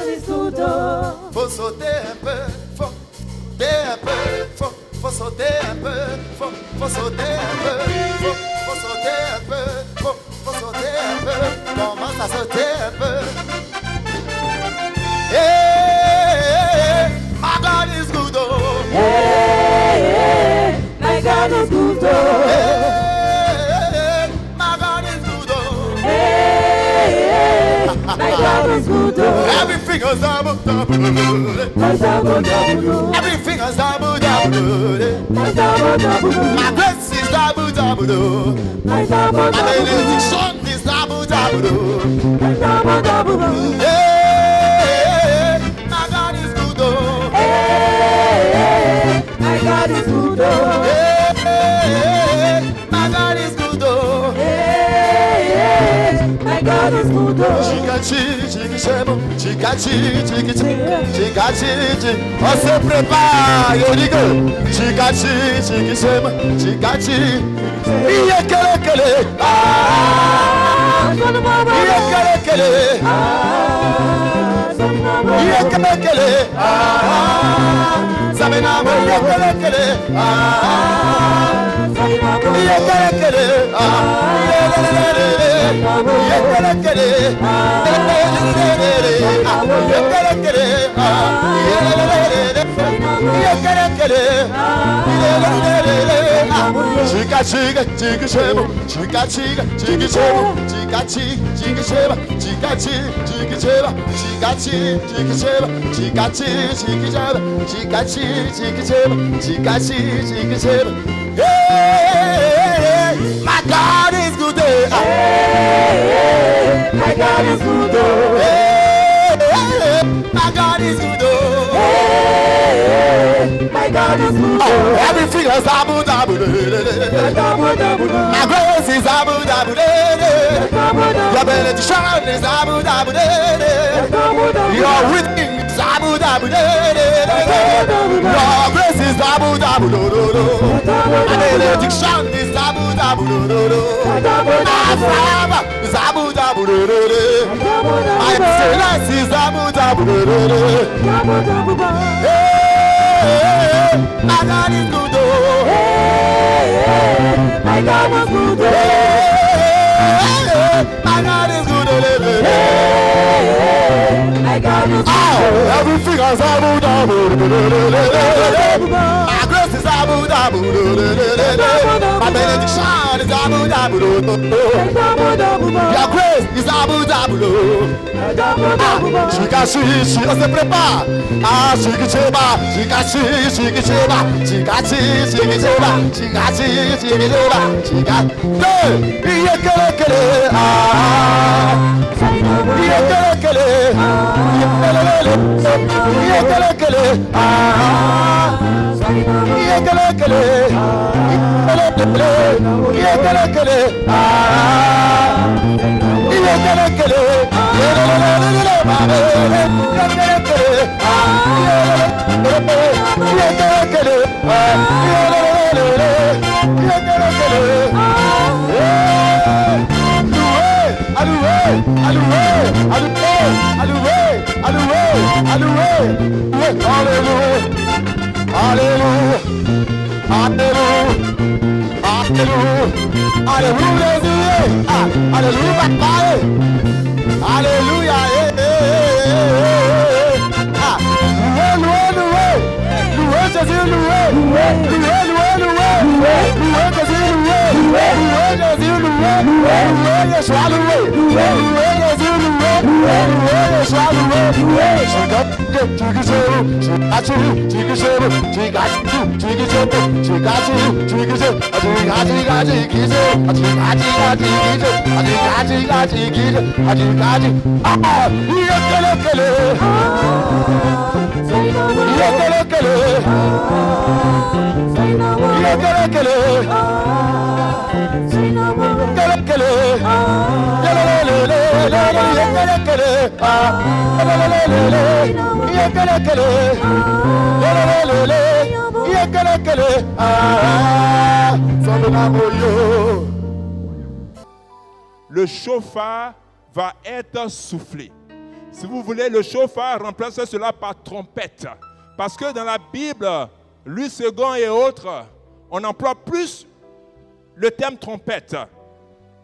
is good. Faut sauter un peu, faut sauter un peu, faut sauter un peu, faut sauter un peu, faut sauter un peu, faut sauter un peu, commence à sauter un peu. Hey, my God is good. Hey, my God is good. Hey, my God is good. Hey, my God is good. Everything is double, double. Everything is double, double. My grace is double, double. My benediction is double, double. Hey, my God is good. Hey, my God is good. Hey, my God is good. Hey, my God is good. On se prépare, yo digo. Chikachi, chikisema, chikachi. Iye kele kele. Iye kele kele. Iye kele kele. Sabena mo iye kele kele. Iye kele kele. Iye kele kele. Chica chica chica sheba, chica chica chica sheba, chica chica chica sheba, chica chica sheba, chica chica sheba, chica chica sheba, chica chica sheba, chica chica sheba. Hey, my God is good. Hey, my God is good. Hey, my God is good. Hey, my God is good. Everything is double, double. My grace is double, double. Your benediction is double, double. Your reading is double, double. Your grace is double, double. My benediction is double, double. My father is double, double. My excellence is double, double. Hey, my God is good. Hey, my God is good. Hey, my God is good. Hey, my God is good. Everything is double, double. My grace is double, double. My benediction is double, double. Your grace is double, double. Chikachi, on se prépare. Chikicheba, chikachi, chikicheba, chikachi, chikicheba, chikachi, chikicheba, chikachi. Yekele, yekele, yekele, Le chauffard va être soufflé. Si vous voulez, le chauffard, remplacez cela par trompette. Parce que dans la Bible, Louis II et autres, on emploie plus le terme trompette.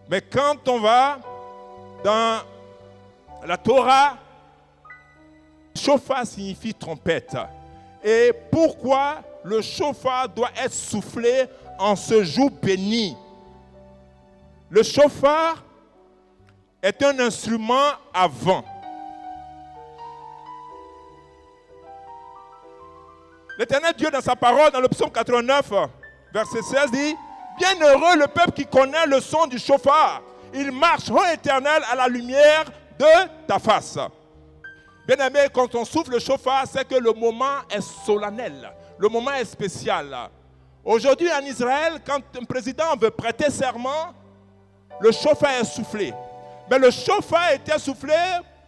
Mais quand on va dans la Torah, chauffard signifie trompette. Et pourquoi le chauffard doit être soufflé en ce jour béni? Le chauffard est un instrument à vent. L'Éternel Dieu, dans sa parole, dans le psaume 89, verset 16, dit « Bienheureux le peuple qui connaît le son du chauffard. Il marche, ô Éternel, à la lumière de ta face. » Bien-aimé, quand on souffle le chauffard, c'est que le moment est solennel. Le moment est spécial. Aujourd'hui, en Israël, quand un président veut prêter serment, le chauffard est soufflé. Mais le chauffard était soufflé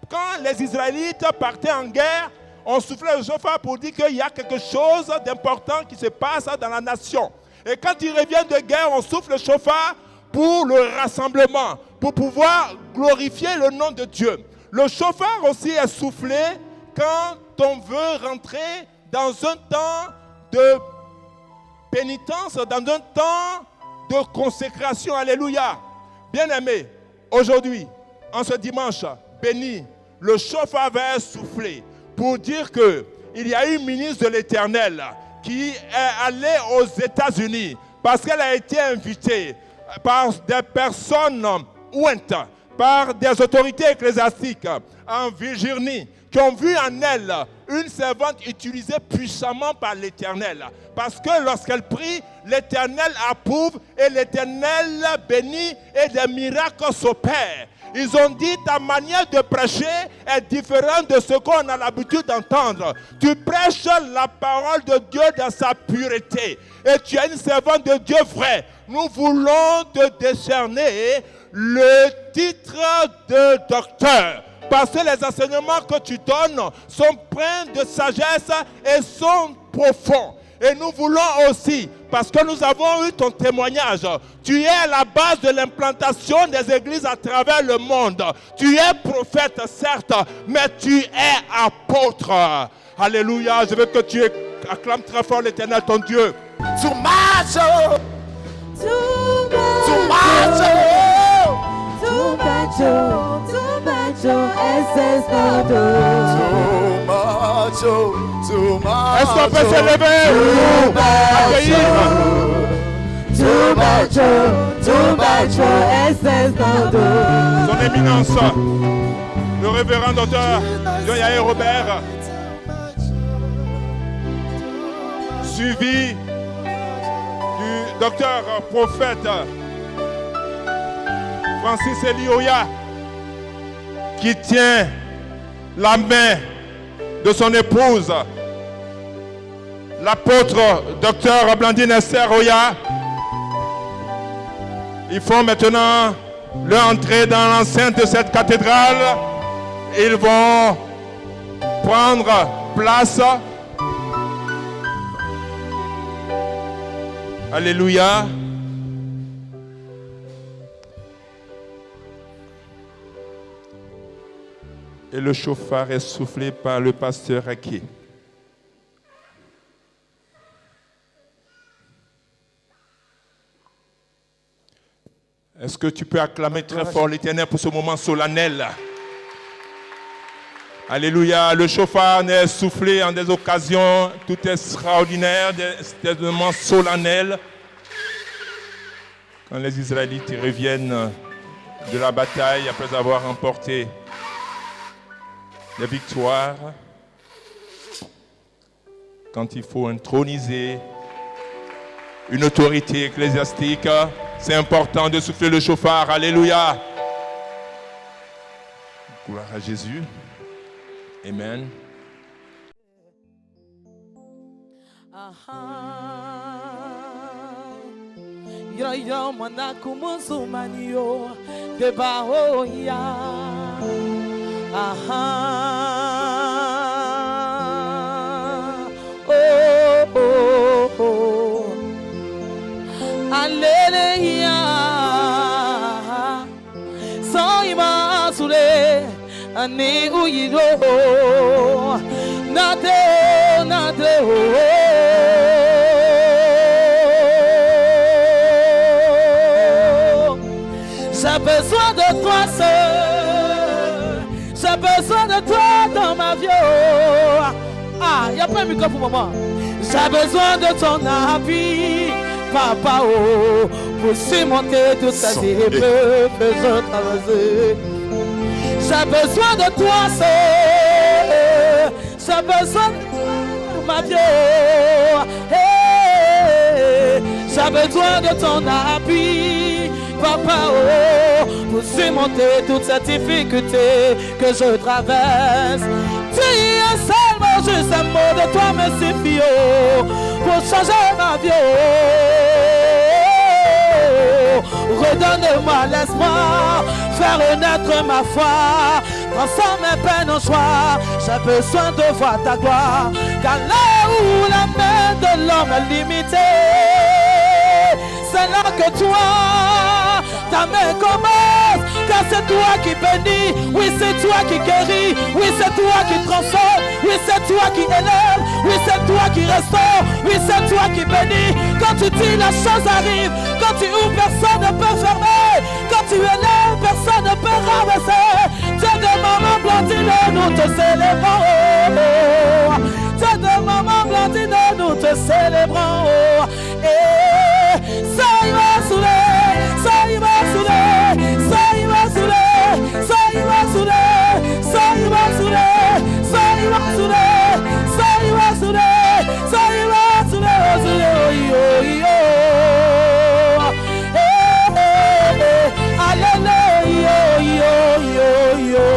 quand les Israélites partaient en guerre. On soufflait le chauffard pour dire qu'il y a quelque chose d'important qui se passe dans la nation. Et quand ils reviennent de guerre, on souffle le chauffard pour le rassemblement, pour pouvoir glorifier le nom de Dieu. Le chauffard aussi est soufflé quand on veut rentrer dans un temps de pénitence, dans un temps de consécration. Alléluia. Bien-aimés, aujourd'hui, en ce dimanche béni, le chauffard va être soufflé pour dire qu'il y a une ministre de l'Éternel qui est allée aux États-Unis parce qu'elle a été invitée par des personnes ouintes, par des autorités ecclésiastiques en Virginie, qui ont vu en elle une servante utilisée puissamment par l'Éternel. Parce que lorsqu'elle prie, l'Éternel approuve et l'Éternel bénit et des miracles s'opèrent. Ils ont dit ta manière de prêcher est différente de ce qu'on a l'habitude d'entendre. Tu prêches la parole de Dieu dans sa pureté. Et tu es une servante de Dieu vrai. Nous voulons te décerner le titre de docteur. Parce que les enseignements que tu donnes sont pleins de sagesse et sont profonds. Et nous voulons aussi, parce que nous avons eu ton témoignage, tu es à la base de l'implantation des églises à travers le monde. Tu es prophète, certes, mais tu es apôtre. Alléluia, je veux que tu acclames très fort l'Éternel, ton Dieu. Tomato! Est-ce qu'on peut se lever? Son éminence, le révérend docteur John-Yair Robert, suivi du docteur prophète Francis Elioya, qui tient la main de son épouse, l'apôtre docteur Blandine Esther Oya. Ils font maintenant leur entrée dans l'enceinte de cette cathédrale. Ils vont prendre place. Alléluia. Et le chauffard est soufflé par le pasteur Aki. Est-ce que tu peux acclamer très fort l'Éternel pour ce moment solennel? Alléluia. Le chauffard est soufflé en des occasions tout extraordinaires, des moments solennels. Quand les Israélites reviennent de la bataille après avoir remporté les victoires, quand il faut introniser une autorité ecclésiastique, c'est important de souffler le chauffard. Alléluia. Gloire à Jésus. Amen. Yo yo mana kumunzumanio debaho ya. Oh oh oh. Alleluia. Soima sule Nani uyido Nade nade J'ai besoin de toi seul. J'ai besoin de toi dans ma vie. Ah, il n'y a pas un micro pour maman. J'ai besoin de ton appui, papa, oh, pour surmonter toutes ces épreuves que je traverse. J'ai besoin de toi seul. J'ai besoin de ma vie. Hey, j'ai besoin de ton appui, papa, oh, pour surmonter toutes ces difficultés que je traverse. Tu es seulement juste un mot de toi me suffit, oh, pour changer ma vie. Oh, redonne-moi l'espoir, faire renaître ma foi, transforme mes peines en joie. J'ai besoin de voir ta gloire, car là où la main de l'homme est limitée, c'est là que toi, ta main commence, car c'est toi qui bénis, oui c'est toi qui guéris, oui c'est toi qui transforme, oui c'est toi qui élève, oui c'est toi qui restaure, oui c'est toi qui bénis. Quand tu dis la chose arrive, quand tu ouvres personne ne peut fermer, quand tu élèves personne ne peut ramasser. Dieu de maman Blandine, nous te célébrons, oh, oh. Dieu de maman Blandine, nous te célébrons, oh. Et ça y va saouler, ça y va saouler, ça y va saouler, ça y va saouler, ça y va saouler, ça y va saouler, ça y va saouler, ça y va saouler, oh, yo. Alléluia, yo.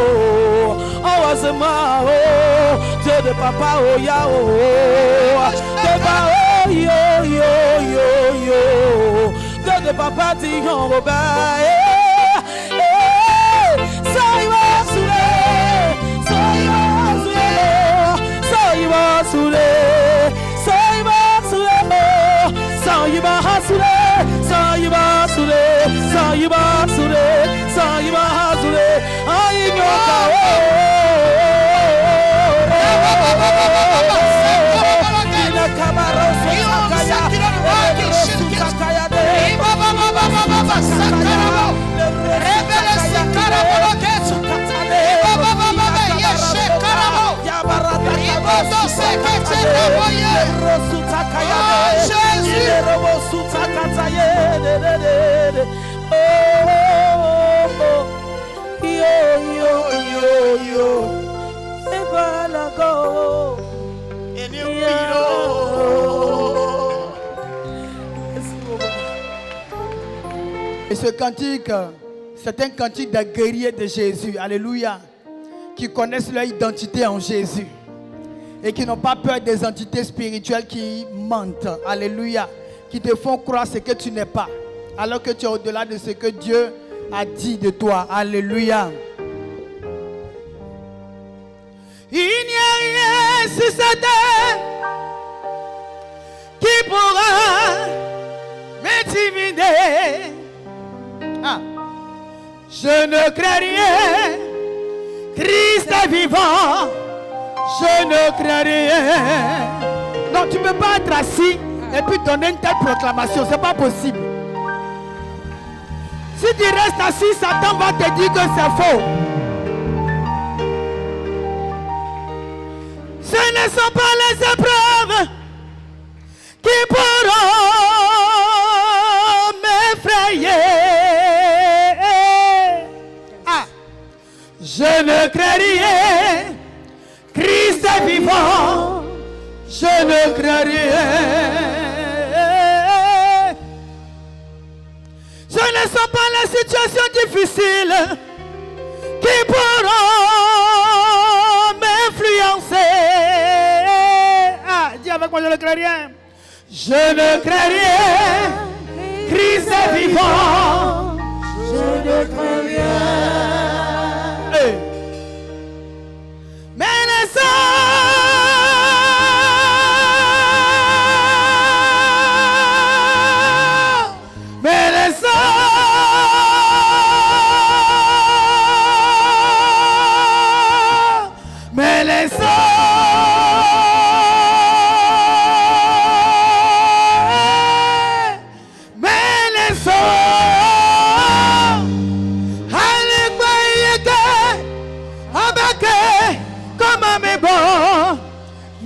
Oh, Azema, oh, Dieu de papa, oh, ya, oh, de papa, oh, yo. Dieu de papa, Dion, Robert, ça y va saouler, ça y va saouler, ça y va saouler, ça y va saouler, ça y va saouler, ça y va saouler, ça y va saouler, ça y va saouler, aïe, Et ce cantique, c'est un cantique des guerriers de Jésus. Alléluia. Qui connaissent leur identité en Jésus. Et qui n'ont pas peur des entités spirituelles qui mentent. Alléluia. Qui te font croire ce que tu n'es pas. Alors que tu es au-delà de ce que Dieu a dit de toi. Alléluia. Il n'y a rien sur cette terre qui pourra m'intimider. Ah. Je ne crains rien. Christ est vivant. Je ne crains rien. Non, tu ne peux pas être assis et puis donner une telle proclamation. Ce n'est pas possible. Si tu restes assis, Satan va te dire que c'est faux. Ce ne sont pas les épreuves qui pourront m'effrayer. Ah. Je ne crains rien. Christ est vivant. Je ne crains rien. Ce ne sont pas les situations difficiles qui pourront m'influencer. Ah, dis avec moi, je ne crains rien. Je ne crains rien. Christ est vivant. Je ne crains rien. Hey. Mais les hommes,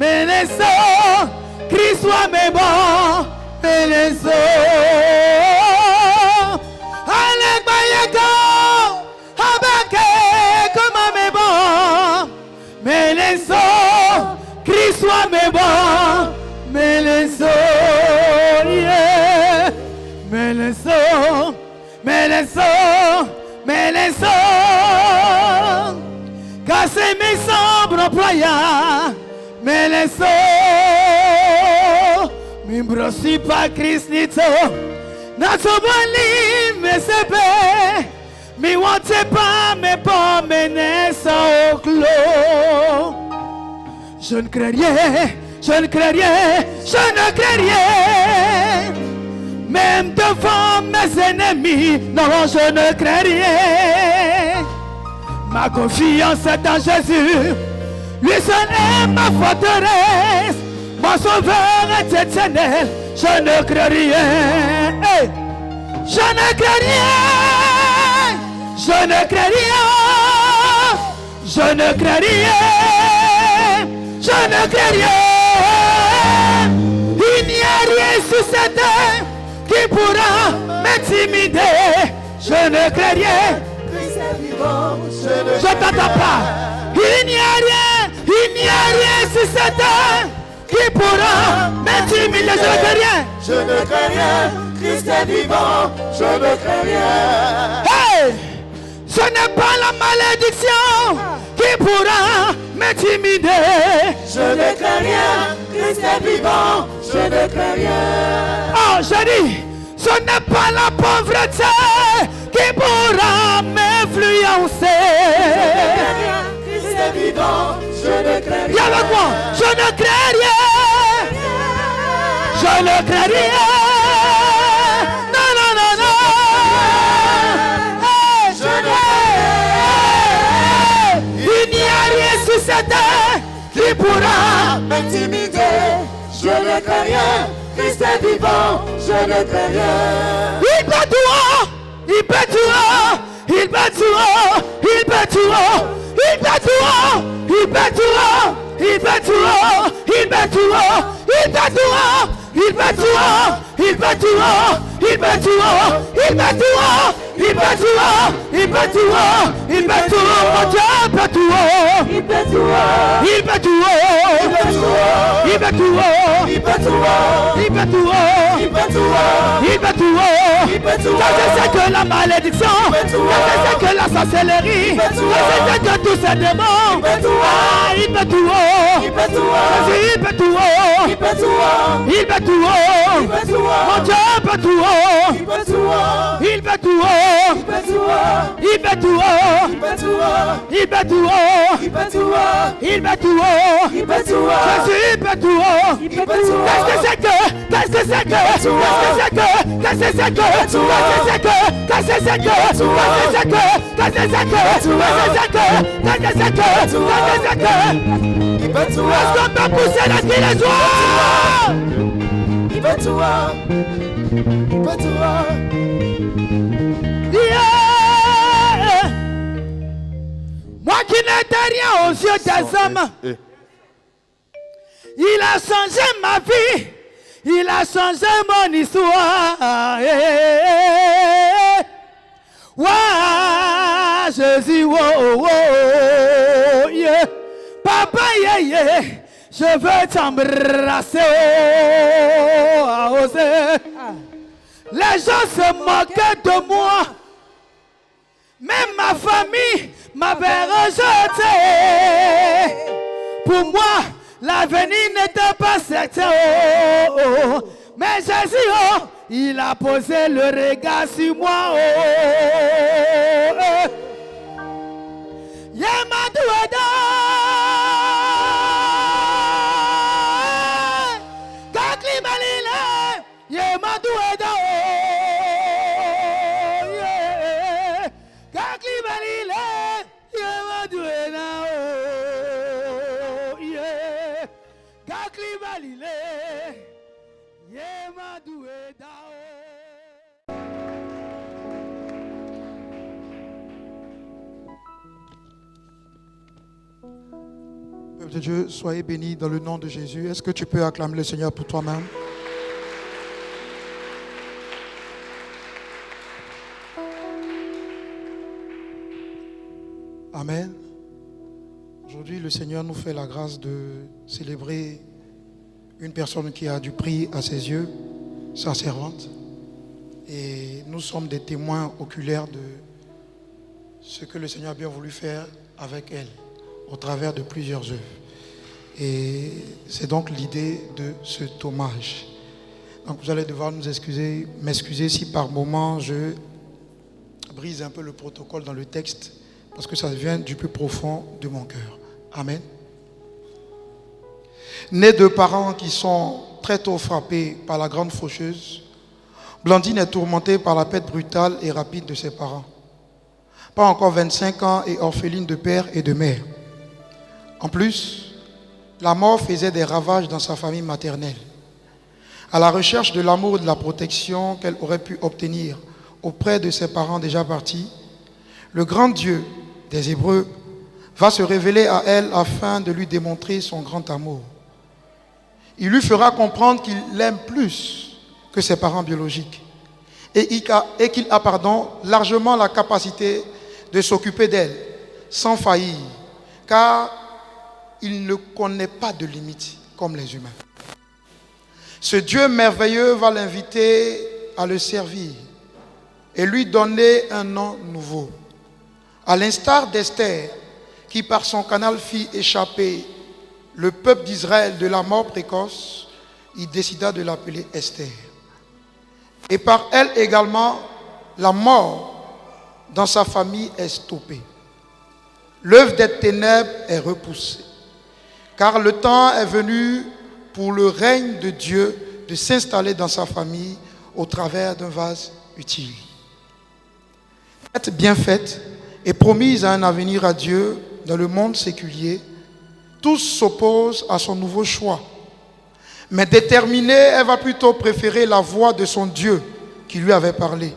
Meneso, Christ soit mes bons, Meneso. Alek Bayeko, Abake, comme mes bons, Meneso, Christ soit mes bons, Meneso, yeah. Meneso, Meneso, Meneso. Casser mes sombres employants, mais les sauts, m'imbrossi pas Christ nito, notre bonne mais c'est bien, mais on te pas, mais pas mener ça au clos. Je ne crains rien, je ne crains rien, je ne crains rien, même devant mes ennemis, non, je ne crains rien. Ma confiance est en Jésus, lui seul est ma forteresse, mon sauveur est éternel, je ne crains rien, hey. Je ne crains rien, je ne crains rien, je ne crains rien, je ne crains rien, il n'y a rien sur cette terre qui pourra m'intimider, je ne crains rien. Je t'entends pas. Il n'y a rien sur cette terre qui pourra m'intimider. Je ne crains rien. Je ne crains rien, Christ est vivant, je ne crains rien. Hey! Ce n'est pas la malédiction qui pourra m'intimider. Je ne crains rien, Christ est vivant, je ne crains rien. Oh, je dis, ce n'est pas la pauvreté qui pourra m'influencer. Christ est vivant, je ne crains rien. Viens avec moi, je ne crains rien. Je ne crains rien. Non, non, non, non. Hey, Je ne hey, il n'y a rien sur cette terre qui pourra m'intimider. Je ne crains rien, Christ est vivant, je ne crains rien. Il peut tout, il peut tout, il peut tout, il peut tout, il peut tout, il peut tout, il peut tout, il peut tout, il peut tout, il peut tout, il peut tout, il peut tout, il peut tout, il peut tout, il peut tout, il peut tout, mon Dieu peut tout, Il peut tout, il peut tout, il peut tout, il peut tout, il peut tout, il peut tout, il peut tout, il peut tout, il peut tout, quand c'est que la malédiction, quand c'est que la sorcellerie, quand c'est que tous ces démons, il peut tout, ah, il peut tout, il peut tout, Jésus il peut tout, il peut tout, il peut tout, il peut tout, mon Dieu peut tout, il peut tout, il peut tout, il peut tout, il peut tout, il peut tout, il peut tout, il peut tout, il peut tout, il peut tout, Jésus il peut tout, il peut tout, qu'est-ce que c'est que, qu'est-ce que c'est que, qu'est-ce que c'est que, qu'est-ce que c'est que, qu'est-ce que c'est que, qu'est-ce que c'est que, qu'est-ce que c'est que, qu'est-ce que c'est que, qu'est-ce que c'est que, qu'est-ce que c'est que, il peut tout, est-ce qu'on peut pousser la cri les joies? il peut tout, il peut tout. Yeah. Moi qui n'étais rien aux yeux des hommes, il a changé ma vie, il a changé mon histoire. Ouah, Jésus, oh, oh, oh, yeah. Papa, yeah, yeah, je veux t'embrasser, oh, ah, oh, les gens se moquaient de moi, même ma famille m'avait rejeté. Pour moi, l'avenir n'était pas certain, oh, oh. Mais Jésus, oh, il a posé le regard sur moi, oh, oh. Yamadoueda, Kakli Balile, Yamadoueda, oh, yeah. Kakli Balile, Yamadoueda, oh, yeah. Kakli Balile, Yamadoueda, oh. de Dieu, soyez bénis dans le nom de Jésus. Est-ce que tu peux acclamer le Seigneur pour toi-même? Amen. Aujourd'hui, le Seigneur nous fait la grâce de célébrer une personne qui a du prix à ses yeux, sa servante. Et nous sommes des témoins oculaires de ce que le Seigneur a bien voulu faire avec elle, au travers de plusieurs œuvres. Et c'est donc l'idée de cet hommage. Donc vous allez devoir m'excuser si par moment je brise un peu le protocole dans le texte, parce que ça vient du plus profond de mon cœur. Amen. Née de parents qui sont très tôt frappés par la grande faucheuse, Blandine est tourmentée par la perte brutale et rapide de ses parents. Pas encore 25 ans et orpheline de père et de mère. En plus, la mort faisait des ravages dans sa famille maternelle. À la recherche de l'amour et de la protection qu'elle aurait pu obtenir auprès de ses parents déjà partis, le grand Dieu des Hébreux va se révéler à elle afin de lui démontrer son grand amour. Il lui fera comprendre qu'il l'aime plus que ses parents biologiques et qu'il a largement la capacité de s'occuper d'elle sans faillir, car il ne connaît pas de limites comme les humains. Ce Dieu merveilleux va l'inviter à le servir et lui donner un nom nouveau. À l'instar d'Esther, qui par son canal fit échapper le peuple d'Israël de la mort précoce, il décida de l'appeler Esther. Et par elle également, la mort dans sa famille est stoppée. L'œuvre des ténèbres est repoussée, car le temps est venu pour le règne de Dieu de s'installer dans sa famille au travers d'un vase utile. Être bien faite et promise à un avenir à Dieu dans le monde séculier, tous s'opposent à son nouveau choix. Mais déterminée, elle va plutôt préférer la voix de son Dieu qui lui avait parlé.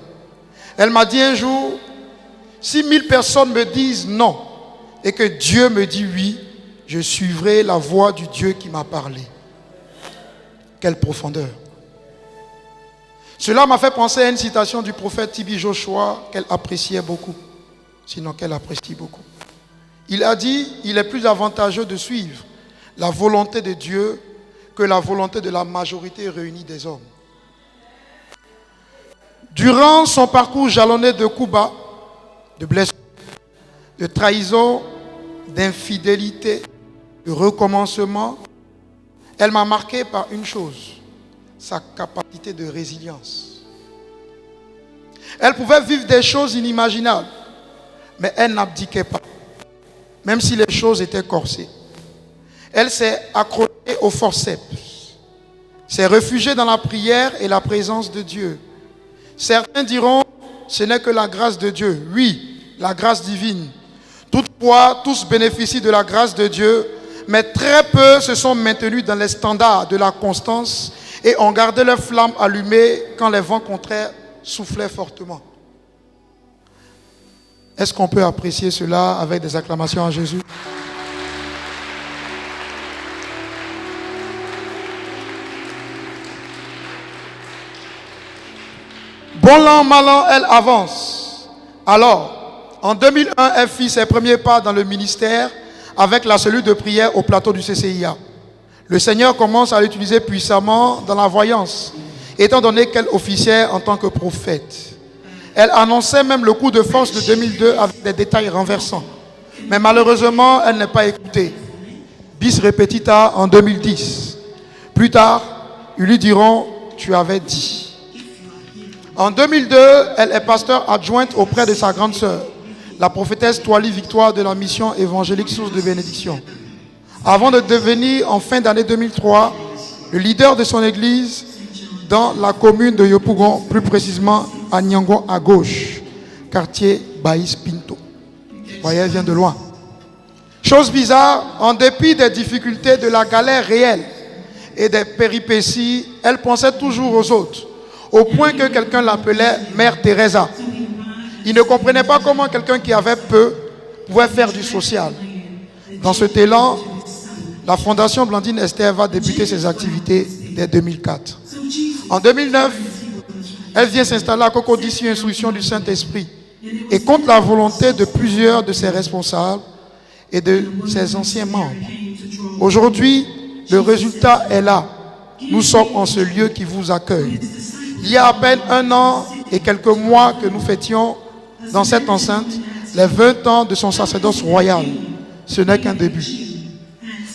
Elle m'a dit un jour, si 1000 personnes me disent non et que Dieu me dit oui, je suivrai la voix du Dieu qui m'a parlé. Quelle profondeur. Cela m'a fait penser à une citation du prophète T.B. Joshua qu'elle appréciait beaucoup, sinon qu'elle apprécie beaucoup. Il a dit, il est plus avantageux de suivre la volonté de Dieu que la volonté de la majorité réunie des hommes. Durant son parcours jalonné de coups bas, de blessures, de trahison, d'infidélité, de recommencement, elle m'a marqué par une chose, sa capacité de résilience. Elle pouvait vivre des choses inimaginables, mais elle n'abdiquait pas, même si les choses étaient corsées. Elle s'est accrochée au forceps, s'est réfugiée dans la prière et la présence de Dieu. Certains diront, ce n'est que la grâce de Dieu. Oui, la grâce divine. Toutefois, tous bénéficient de la grâce de Dieu, mais très peu se sont maintenus dans les standards de la constance et ont gardé leur flamme allumée quand les vents contraires soufflaient fortement. Est-ce qu'on peut apprécier cela avec des acclamations à Jésus? Bon an, mal an, elle avance. Alors, en 2001, elle fit ses premiers pas dans le ministère avec la cellule de prière au plateau du CCIA. Le Seigneur commence à l'utiliser puissamment dans la voyance, étant donné qu'elle officiait en tant que prophète. Elle annonçait même le coup de force de 2002 avec des détails renversants. Mais malheureusement, elle n'est pas écoutée. Bis repetita en 2010. Plus tard, ils lui diront, tu avais dit. En 2002, elle est pasteur adjointe auprès de sa grande sœur, la prophétesse Toili Victoire de la mission évangélique Source de Bénédiction. Avant de devenir, en fin d'année 2003, le leader de son église dans la commune de Yopougon, plus précisément à Nyangon à gauche, quartier Baïs Pinto. Vous voyez, elle vient de loin. Chose bizarre, en dépit des difficultés de la galère réelle et des péripéties, elle pensait toujours aux autres, au point que quelqu'un l'appelait Mère Teresa. Il ne comprenait pas comment quelqu'un qui avait peu pouvait faire du social. Dans cet élan, La Fondation Blandine Esther va débuter ses activités dès 2004. En 2009, elle vient s'installer à Cocody sur instruction du Saint-Esprit et contre la volonté de plusieurs de ses responsables et de ses anciens membres. Aujourd'hui, le résultat est là. Nous sommes en ce lieu qui vous accueille. Il y a à peine 1 an et quelques mois que nous fêtions dans cette enceinte les 20 ans de son sacerdoce royal. Ce n'est qu'un début.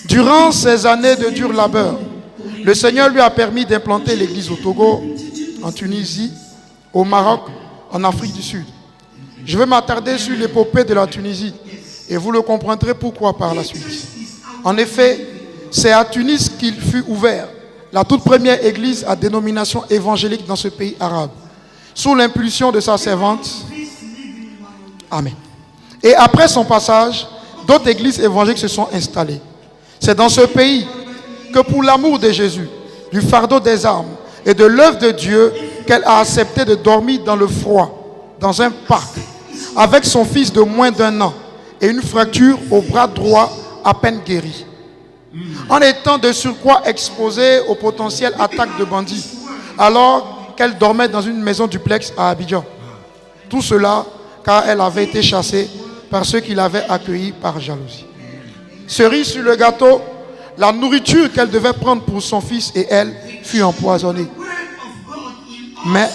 Durant ces années de dur labeur, le Seigneur lui a permis d'implanter l'église au Togo, en Tunisie, au Maroc, en Afrique du Sud. Je vais m'attarder sur l'épopée de la Tunisie et vous le comprendrez pourquoi par la suite. En effet, c'est à Tunis qu'il fut ouvert la toute première église à dénomination évangélique dans ce pays arabe, sous l'impulsion de sa servante. Amen. Et après son passage, d'autres églises évangéliques se sont installées. C'est dans ce pays que pour l'amour de Jésus, du fardeau des armes et de l'œuvre de Dieu, qu'elle a accepté de dormir dans le froid, dans un parc, avec son fils de moins d'1 an et une fracture au bras droit à peine guérie. En étant de surcroît exposée aux potentielles attaques de bandits, alors qu'elle dormait dans une maison duplex à Abidjan. Tout cela car elle avait été chassée par ceux qui l'avaient accueillie par jalousie. Cerise sur le gâteau, la nourriture qu'elle devait prendre pour son fils et elle fut empoisonnée. Mais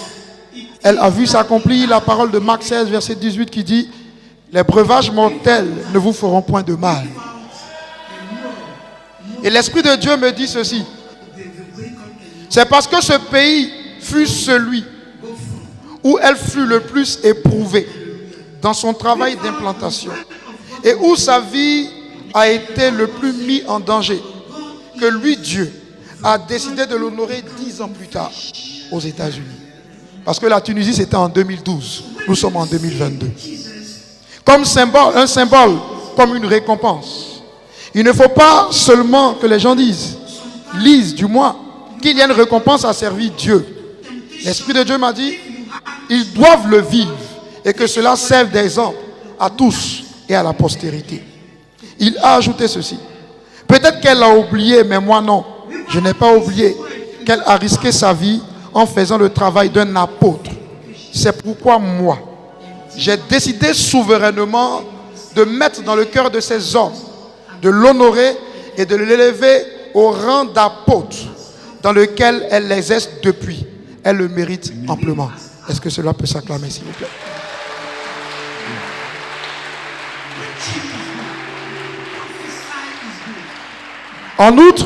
elle a vu s'accomplir la parole de Marc 16, verset 18 qui dit « Les breuvages mortels ne vous feront point de mal. » Et l'Esprit de Dieu me dit ceci. C'est parce que ce pays fut celui où elle fut le plus éprouvée dans son travail d'implantation et où sa vie a été le plus mis en danger que lui, Dieu, a décidé de l'honorer 10 ans plus tard aux États-Unis. Parce que la Tunisie, c'était en 2012. Nous sommes en 2022. Comme symbole, un symbole, comme une récompense. Il ne faut pas seulement que les gens lisent du moins, qu'il y ait une récompense à servir Dieu. L'Esprit de Dieu m'a dit, ils doivent le vivre et que cela serve d'exemple à tous et à la postérité. Il a ajouté ceci. Peut-être qu'elle a oublié, mais moi non. Je n'ai pas oublié qu'elle a risqué sa vie en faisant le travail d'un apôtre. C'est pourquoi moi, j'ai décidé souverainement de mettre dans le cœur de ces hommes, de l'honorer et de l'élever au rang d'apôtre dans lequel elle exerce depuis. Elle le mérite amplement. Est-ce que cela peut s'acclamer, s'il vous plaît? En outre,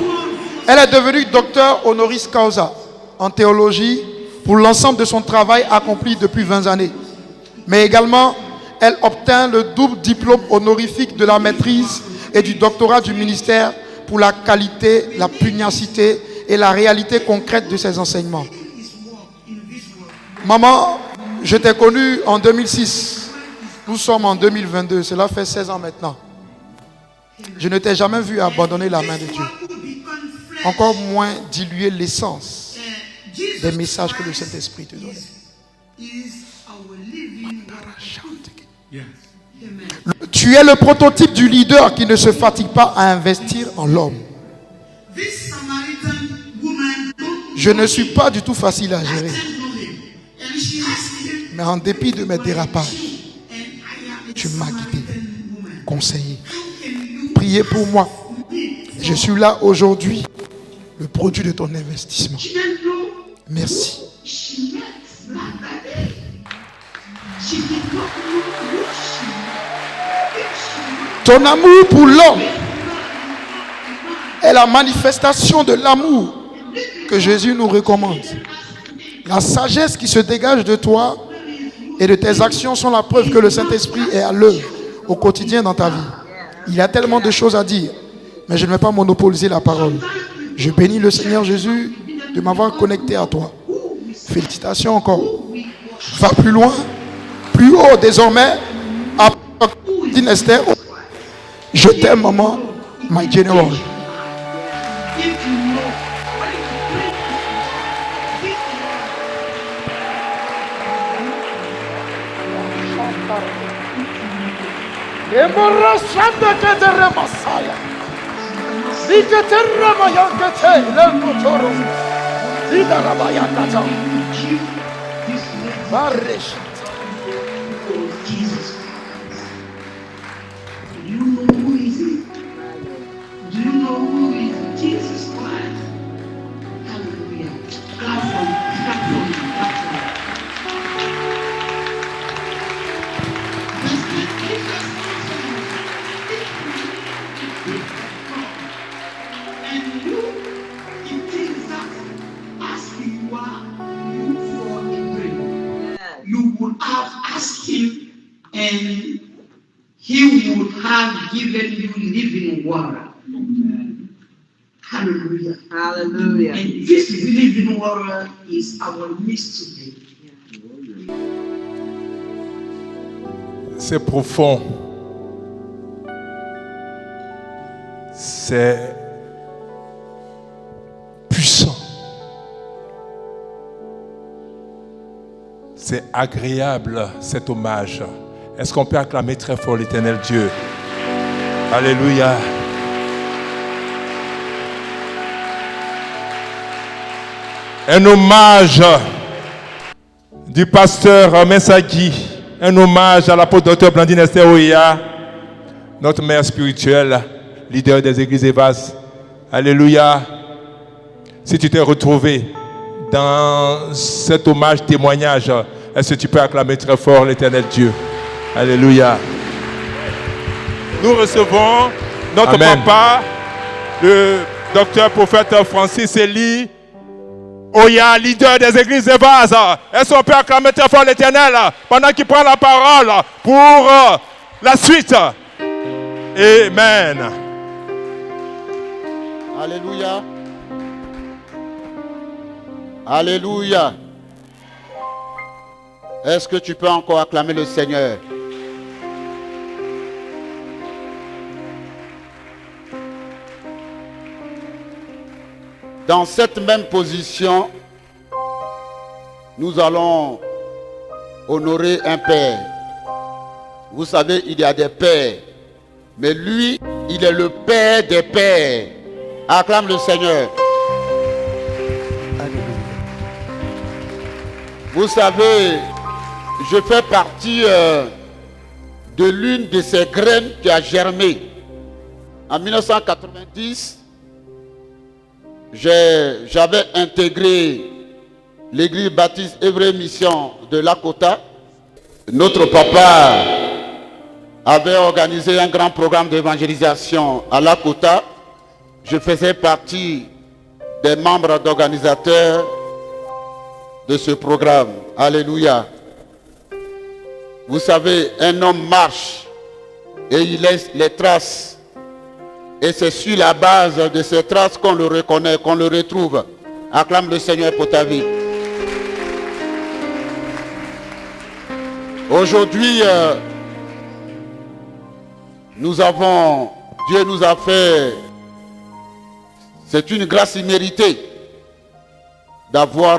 elle est devenue docteur honoris causa en théologie pour l'ensemble de son travail accompli depuis 20 années. Mais également, elle obtint le double diplôme honorifique de la maîtrise et du doctorat du ministère pour la qualité, la pugnacité et la réalité concrète de ses enseignements. Maman, je t'ai connue en 2006. Nous sommes en 2022. Cela fait 16 ans maintenant. Je ne t'ai jamais vu abandonner la main de Dieu. Encore moins diluer l'essence des messages que le Saint-Esprit te donnait. Tu es le prototype du leader qui ne se fatigue pas à investir en l'homme. Je ne suis pas du tout facile à gérer. Mais en dépit de mes dérapages, tu m'as guidé, conseillé, prié pour moi. Je suis là aujourd'hui, le produit de ton investissement. Merci. Ton amour pour l'homme est la manifestation de l'amour que Jésus nous recommande. La sagesse qui se dégage de toi et de tes actions sont la preuve que le Saint-Esprit est à l'œuvre au quotidien dans ta vie. Il y a tellement de choses à dire, mais je ne vais pas monopoliser la parole. Je bénis le Seigneur Jésus de m'avoir connecté à toi. Félicitations encore. Va plus loin, plus haut désormais. À Esther. Je t'aime, maman, my general. Jesus Christ. Do you know who is it? Do you know who is Jesus Christ? Hallelujah. Clap for him, clap for him, clap for him. And you, it is that as you are, you for a drink. You would have asked him, and he would have given you living water. Hallelujah. Hallelujah. And this living water is our midst today. C'est profond. C'est puissant. C'est agréable cet hommage. Est-ce qu'on peut acclamer très fort l'Éternel Dieu? Alléluia. Un hommage du pasteur Mensagui. Un hommage à l'apôtre Dr Blandine Esther Oya, notre mère spirituelle, leader des églises Evas. Alléluia. Si tu t'es retrouvé dans cet hommage témoignage, est-ce que tu peux acclamer très fort l'Éternel Dieu? Alléluia. Nous recevons notre Amen. papa, le docteur prophète Francis Elie Oya, leader des églises Evas. Est-ce qu'on peut acclamer très fort l'Éternel pendant qu'il prend la parole pour la suite? Amen. Alléluia. Alléluia. Est-ce que tu peux encore acclamer le Seigneur? Dans cette même position, nous allons honorer un père. Vous savez, il y a des pères, mais lui, il est le père des pères. Acclame le Seigneur. Vous savez, je fais partie de l'une de ces graines qui a germé. En 1990, j'avais intégré l'église baptiste Évray Mission de Lakota. Notre papa avait organisé un grand programme d'évangélisation à Lakota. Je faisais partie des membres d'organisateurs de ce programme. Alléluia. Vous savez, un homme marche et il laisse les traces. Et c'est sur la base de ces traces qu'on le reconnaît, qu'on le retrouve. Acclame le Seigneur pour ta vie. Aujourd'hui, Dieu nous a fait, c'est une grâce imméritée d'avoir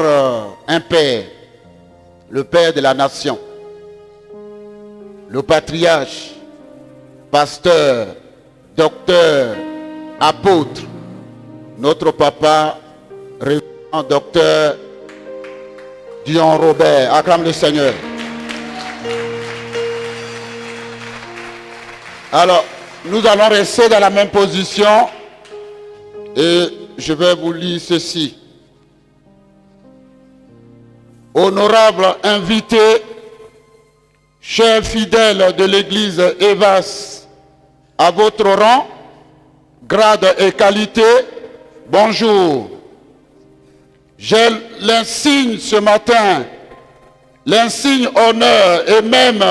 un père, le père de la nation, le patriarche, pasteur, docteur, apôtre, notre papa, révérend docteur Dion Robert. Acclame le Seigneur. Alors, nous allons rester dans la même position et je vais vous lire ceci. Honorable invité, chers fidèles de l'église Evas, à votre rang, grade et qualité, bonjour. J'ai l'insigne ce matin, l'insigne honneur et même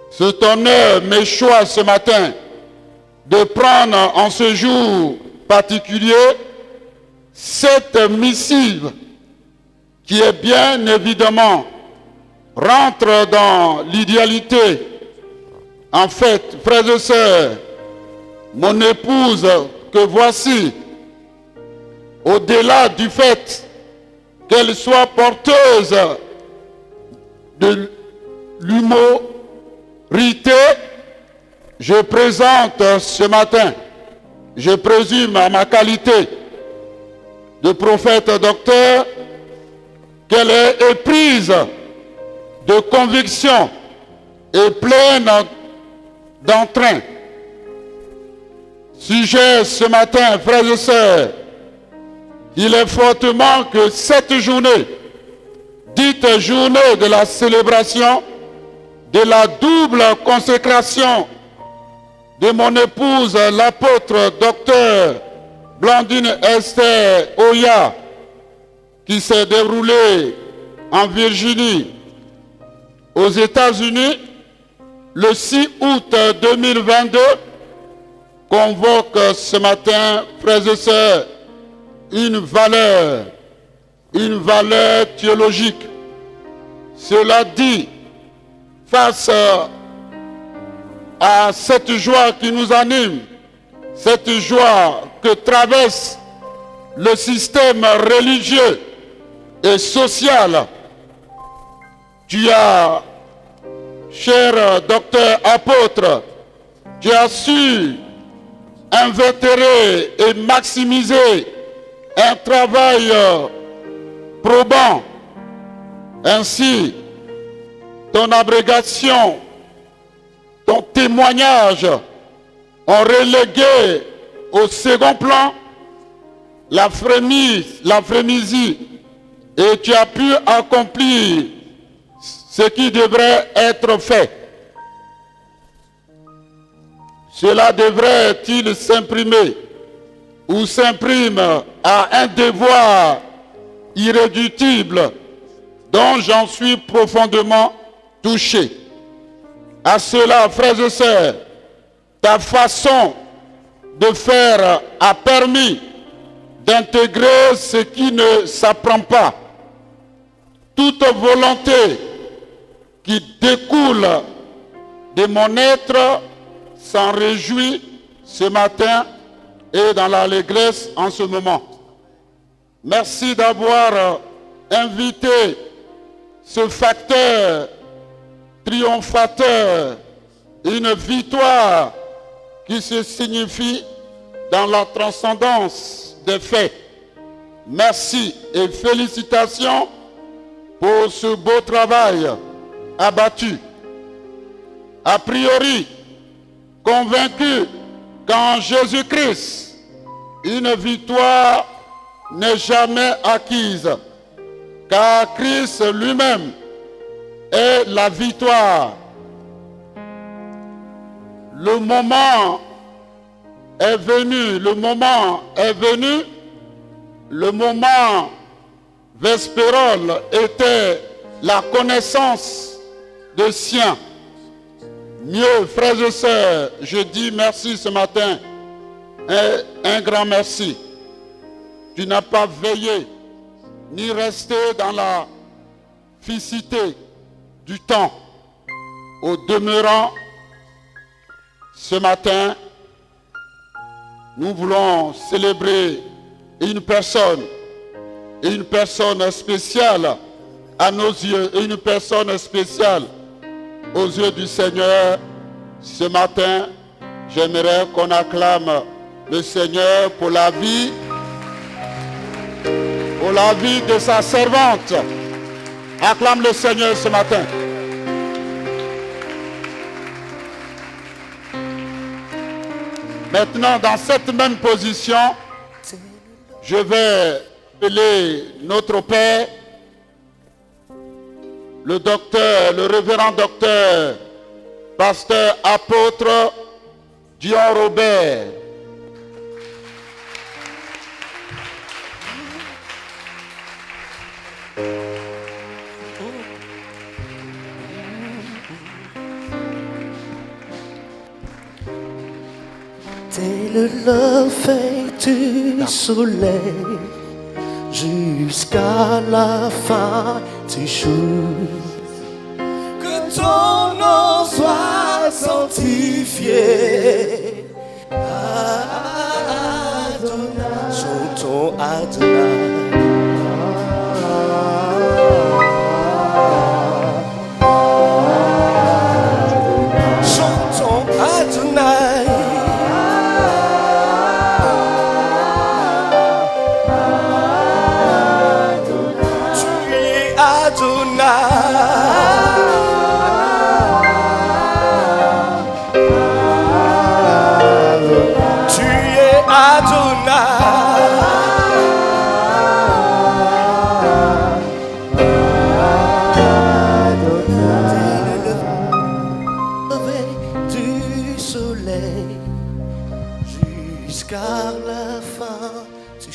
cet honneur m'échoit ce matin de prendre en ce jour particulier cette missive qui est bien évidemment rentre dans l'idéalité. En fait, frères et sœurs, mon épouse que voici, au-delà du fait qu'elle soit porteuse de l'humorité, je présente ce matin je présume à ma qualité de prophète docteur, qu'elle est éprise de conviction et pleine d'entrain. Sujet ce matin, frères et sœurs, il est fortement que cette journée, dite journée de la célébration de la double consécration de mon épouse, l'apôtre docteur Blandine Esther Oya, qui s'est déroulée en Virginie, aux États-Unis, le 6 août 2022, convoque ce matin, frères et sœurs, une valeur théologique. Cela dit, face à cette joie qui nous anime, cette joie que traverse le système religieux et social, tu as, cher docteur apôtre, tu as su invétérer et maximiser un travail probant. Ainsi, ton abrégation, ton témoignage ont relégué au second plan la frénésie, et tu as pu accomplir ce qui devrait être fait. Cela devrait-il s'imprimer ou s'imprime à un devoir irréductible dont j'en suis profondément touché. À cela, frères et sœurs, ta façon de faire a permis d'intégrer ce qui ne s'apprend pas. Toute volonté qui découle de mon être s'en réjouit ce matin et dans l'allégresse en ce moment. Merci d'avoir invité ce facteur triomphateur, une victoire qui se signifie dans la transcendance des faits. Merci et félicitations pour ce beau travail abattu. A priori, convaincu qu'en Jésus-Christ, une victoire n'est jamais acquise, car Christ lui-même est la victoire. Le moment est venu, le moment vespérol était la connaissance de sien. Mieux, frères et sœurs, je dis merci ce matin, un grand merci. Tu n'as pas veillé, ni resté dans la ficité du temps. Au demeurant, ce matin, nous voulons célébrer une personne spéciale à nos yeux, une personne spéciale aux yeux du Seigneur. Ce matin, j'aimerais qu'on acclame le Seigneur pour la vie de sa servante. Acclame le Seigneur ce matin. Maintenant, dans cette même position, je vais appeler notre Père, le révérend docteur, pasteur apôtre Dion Robert. T'es le lever du soleil jusqu'à la fin du jour. Que ton nom soit sanctifié. Adonai, chantons Adonai. Chantons Adonai.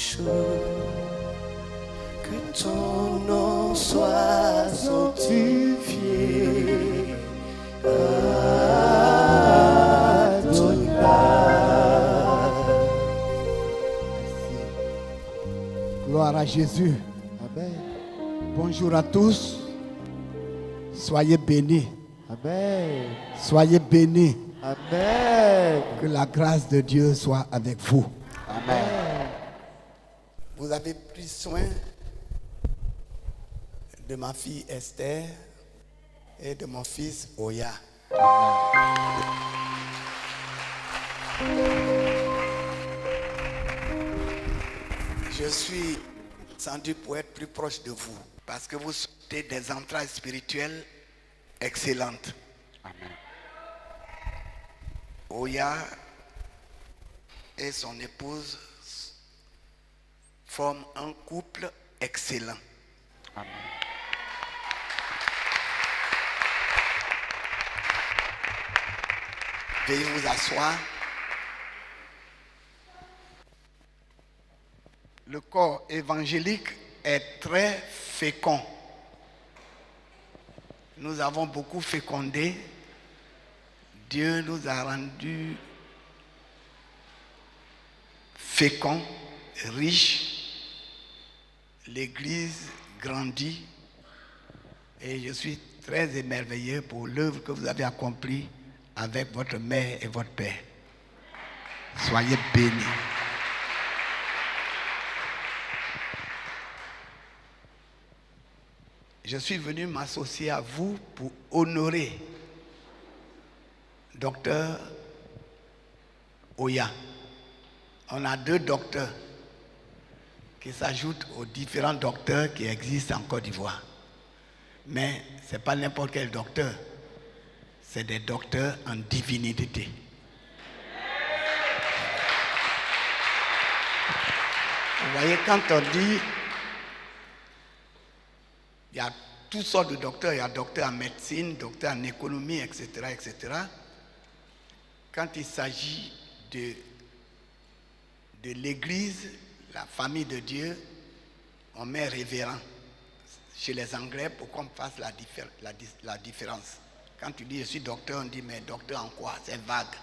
chaud. Que ton nom soit sanctifié. Gloire à Jésus. Amen. Bonjour à tous. Soyez bénis. Amen. Soyez bénis. Amen. Que la grâce de Dieu soit avec vous. Amen. Vous avez pris soin de ma fille Esther et de mon fils Oya. Je suis descendu pour être plus proche de vous parce que vous sortez des entrailles spirituelles excellentes. Amen. Oya et son épouse forment un couple excellent. Amen. Veuillez vous asseoir. Le corps évangélique est très fécond. Nous avons beaucoup fécondé. Dieu nous a rendus féconds, riches. L'Église grandit. Et je suis très émerveillé pour l'œuvre que vous avez accomplie avec votre mère et votre père. Soyez bénis. Je suis venu m'associer à vous pour honorer Docteur Oya. On a 2 docteurs qui s'ajoutent aux différents docteurs qui existent en Côte d'Ivoire. Mais ce n'est pas n'importe quel docteur. C'est des docteurs en divinité. Vous voyez, quand on dit, il y a toutes sortes de docteurs, il y a docteur en médecine, docteur en économie, etc., etc. Quand il s'agit de l'Église, la famille de Dieu, on met révérend. Chez les Anglais, pour qu'on fasse la différence. Quand tu dis je suis docteur, on dit mais docteur en quoi? C'est vague.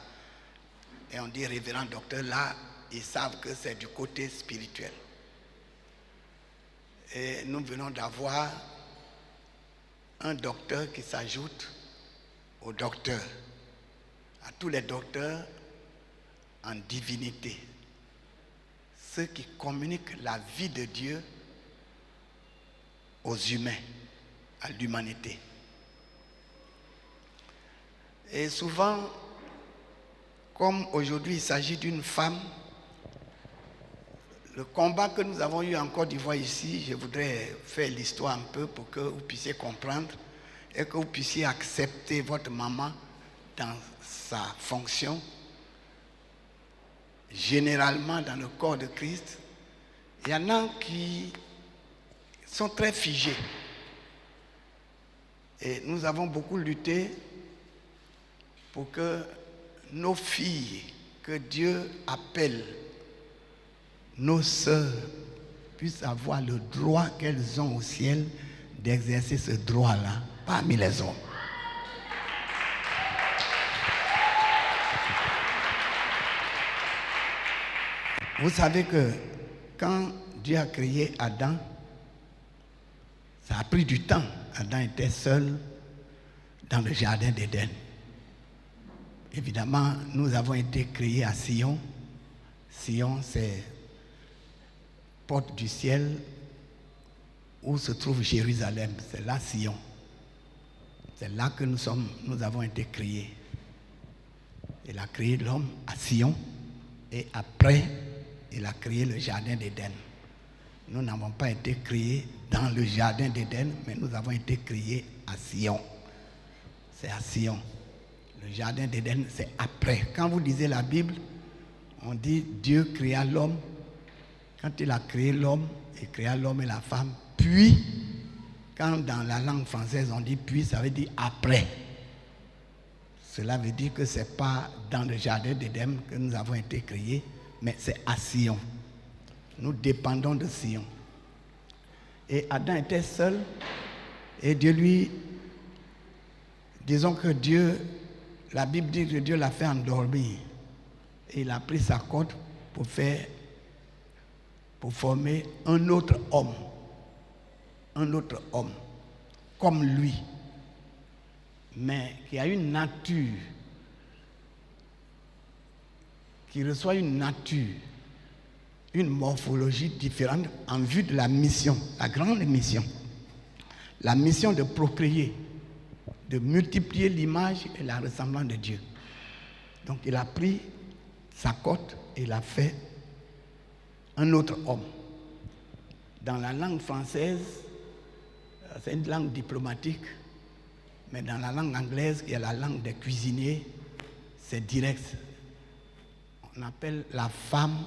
Et on dit révérend docteur, là, ils savent que c'est du côté spirituel. Et nous venons d'avoir un docteur qui s'ajoute au docteur, à tous les docteurs en divinité, ceux qui communiquent la vie de Dieu aux humains, à l'humanité. Et souvent, comme aujourd'hui il s'agit d'une femme, le combat que nous avons eu en Côte d'Ivoire ici, je voudrais faire l'histoire un peu pour que vous puissiez comprendre et que vous puissiez accepter votre maman dans sa fonction. Généralement, dans le corps de Christ, il y en a qui sont très figés. Et nous avons beaucoup lutté pour que nos filles, que Dieu appelle nos sœurs, puissent avoir le droit qu'elles ont au ciel d'exercer ce droit-là parmi les hommes. Vous savez que quand Dieu a créé Adam, ça a pris du temps. Adam était seul dans le jardin d'Éden. Évidemment, nous avons été créés à Sion. Sion, c'est porte du ciel où se trouve Jérusalem. C'est là Sion. C'est là que nous avons été créés. Il a créé l'homme à Sion et après, il a créé le jardin d'Éden. Nous n'avons pas été créés dans le jardin d'Éden, mais nous avons été créés à Sion. C'est à Sion. Le jardin d'Éden, c'est après. Quand vous lisez la Bible, on dit Dieu créa l'homme. Quand il a créé l'homme, il créa l'homme et la femme. Puis, quand dans la langue française on dit puis, ça veut dire après. Cela veut dire que ce n'est pas dans le jardin d'Éden que nous avons été créés, mais c'est à Sion. nous dépendons de Sion. Et Adam était seul et Dieu lui, disons que Dieu, la Bible dit que Dieu l'a fait endormir. Et il a pris sa corde pour former un autre homme, comme lui, mais qui a une nature, qui reçoit une nature, une morphologie différente en vue de la mission, la grande mission. La mission de procréer, de multiplier l'image et la ressemblance de Dieu. Donc il a pris sa côte et il a fait un autre homme. Dans la langue française, c'est une langue diplomatique, mais dans la langue anglaise, qui est la langue des cuisiniers, c'est direct. On appelle la femme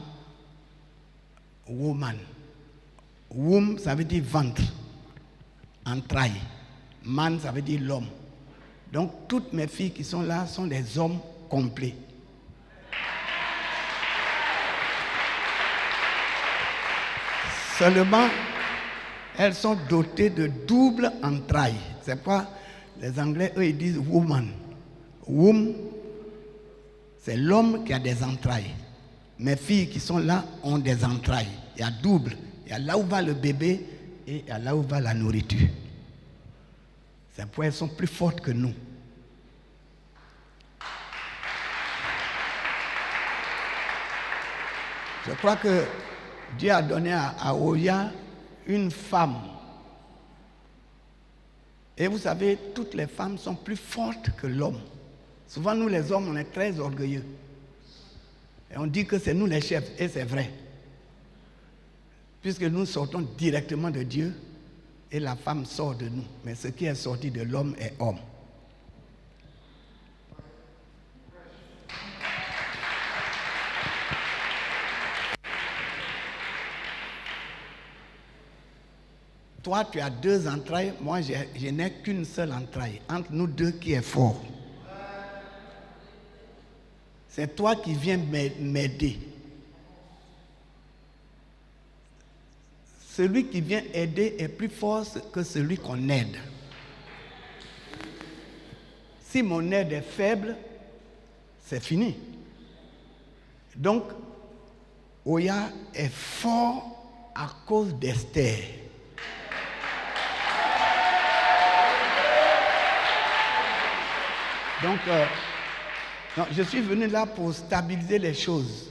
woman. Womb, ça veut dire ventre, entraille. Man, ça veut dire l'homme. Donc, toutes mes filles qui sont là sont des hommes complets. Seulement, elles sont dotées de double entrailles. C'est pourquoi les Anglais, eux, ils disent woman. Womb, c'est l'homme qui a des entrailles. Mes filles qui sont là ont des entrailles. Il y a double. Il y a là où va le bébé et il y a là où va la nourriture. C'est pourquoi elles sont plus fortes que nous. Je crois que Dieu a donné à Oya une femme. Et vous savez, toutes les femmes sont plus fortes que l'homme. Souvent, nous les hommes, on est très orgueilleux. Et on dit que c'est nous les chefs, et c'est vrai. Puisque nous sortons directement de Dieu, et la femme sort de nous. Mais ce qui est sorti de l'homme est homme. Toi, tu as deux entrailles, moi, je n'ai qu'une seule entraille. Entre nous deux, qui est fort? C'est toi qui viens m'aider. Celui qui vient aider est plus fort que celui qu'on aide. Si mon aide est faible, c'est fini. Donc, Oya est fort à cause d'Esther. Donc, non, je suis venu là pour stabiliser les choses.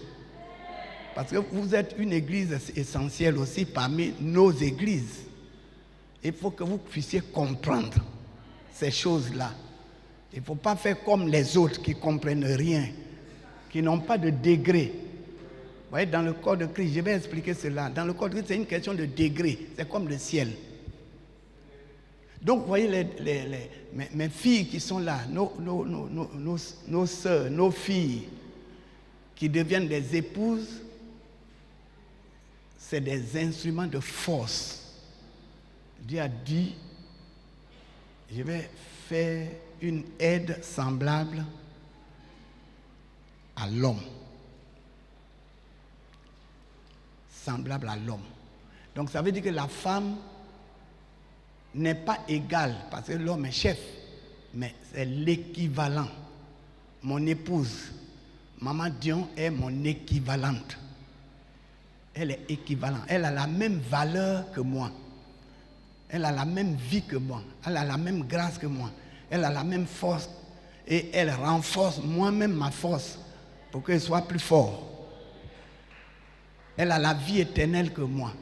Parce que vous êtes une église essentielle aussi parmi nos églises. Il faut que vous puissiez comprendre ces choses-là. Il ne faut pas faire comme les autres qui ne comprennent rien, qui n'ont pas de degré. Vous voyez, dans le corps de Christ, je vais expliquer cela. Dans le corps de Christ, c'est une question de degré. C'est comme le ciel. Donc, vous voyez, mes filles qui sont là, nos sœurs, nos filles, qui deviennent des épouses, c'est des instruments de force. Dieu a dit, je vais faire une aide semblable à l'homme. Semblable à l'homme. Donc, ça veut dire que la femme n'est pas égale, parce que l'homme est chef, mais c'est l'équivalent. Mon épouse, Maman Dion, est mon équivalente. Elle est équivalente. Elle a la même valeur que moi. Elle a la même vie que moi. Elle a la même grâce que moi. Elle a la même force. Et elle renforce moi-même ma force pour qu'elle soit plus forte. Elle a la vie éternelle que moi.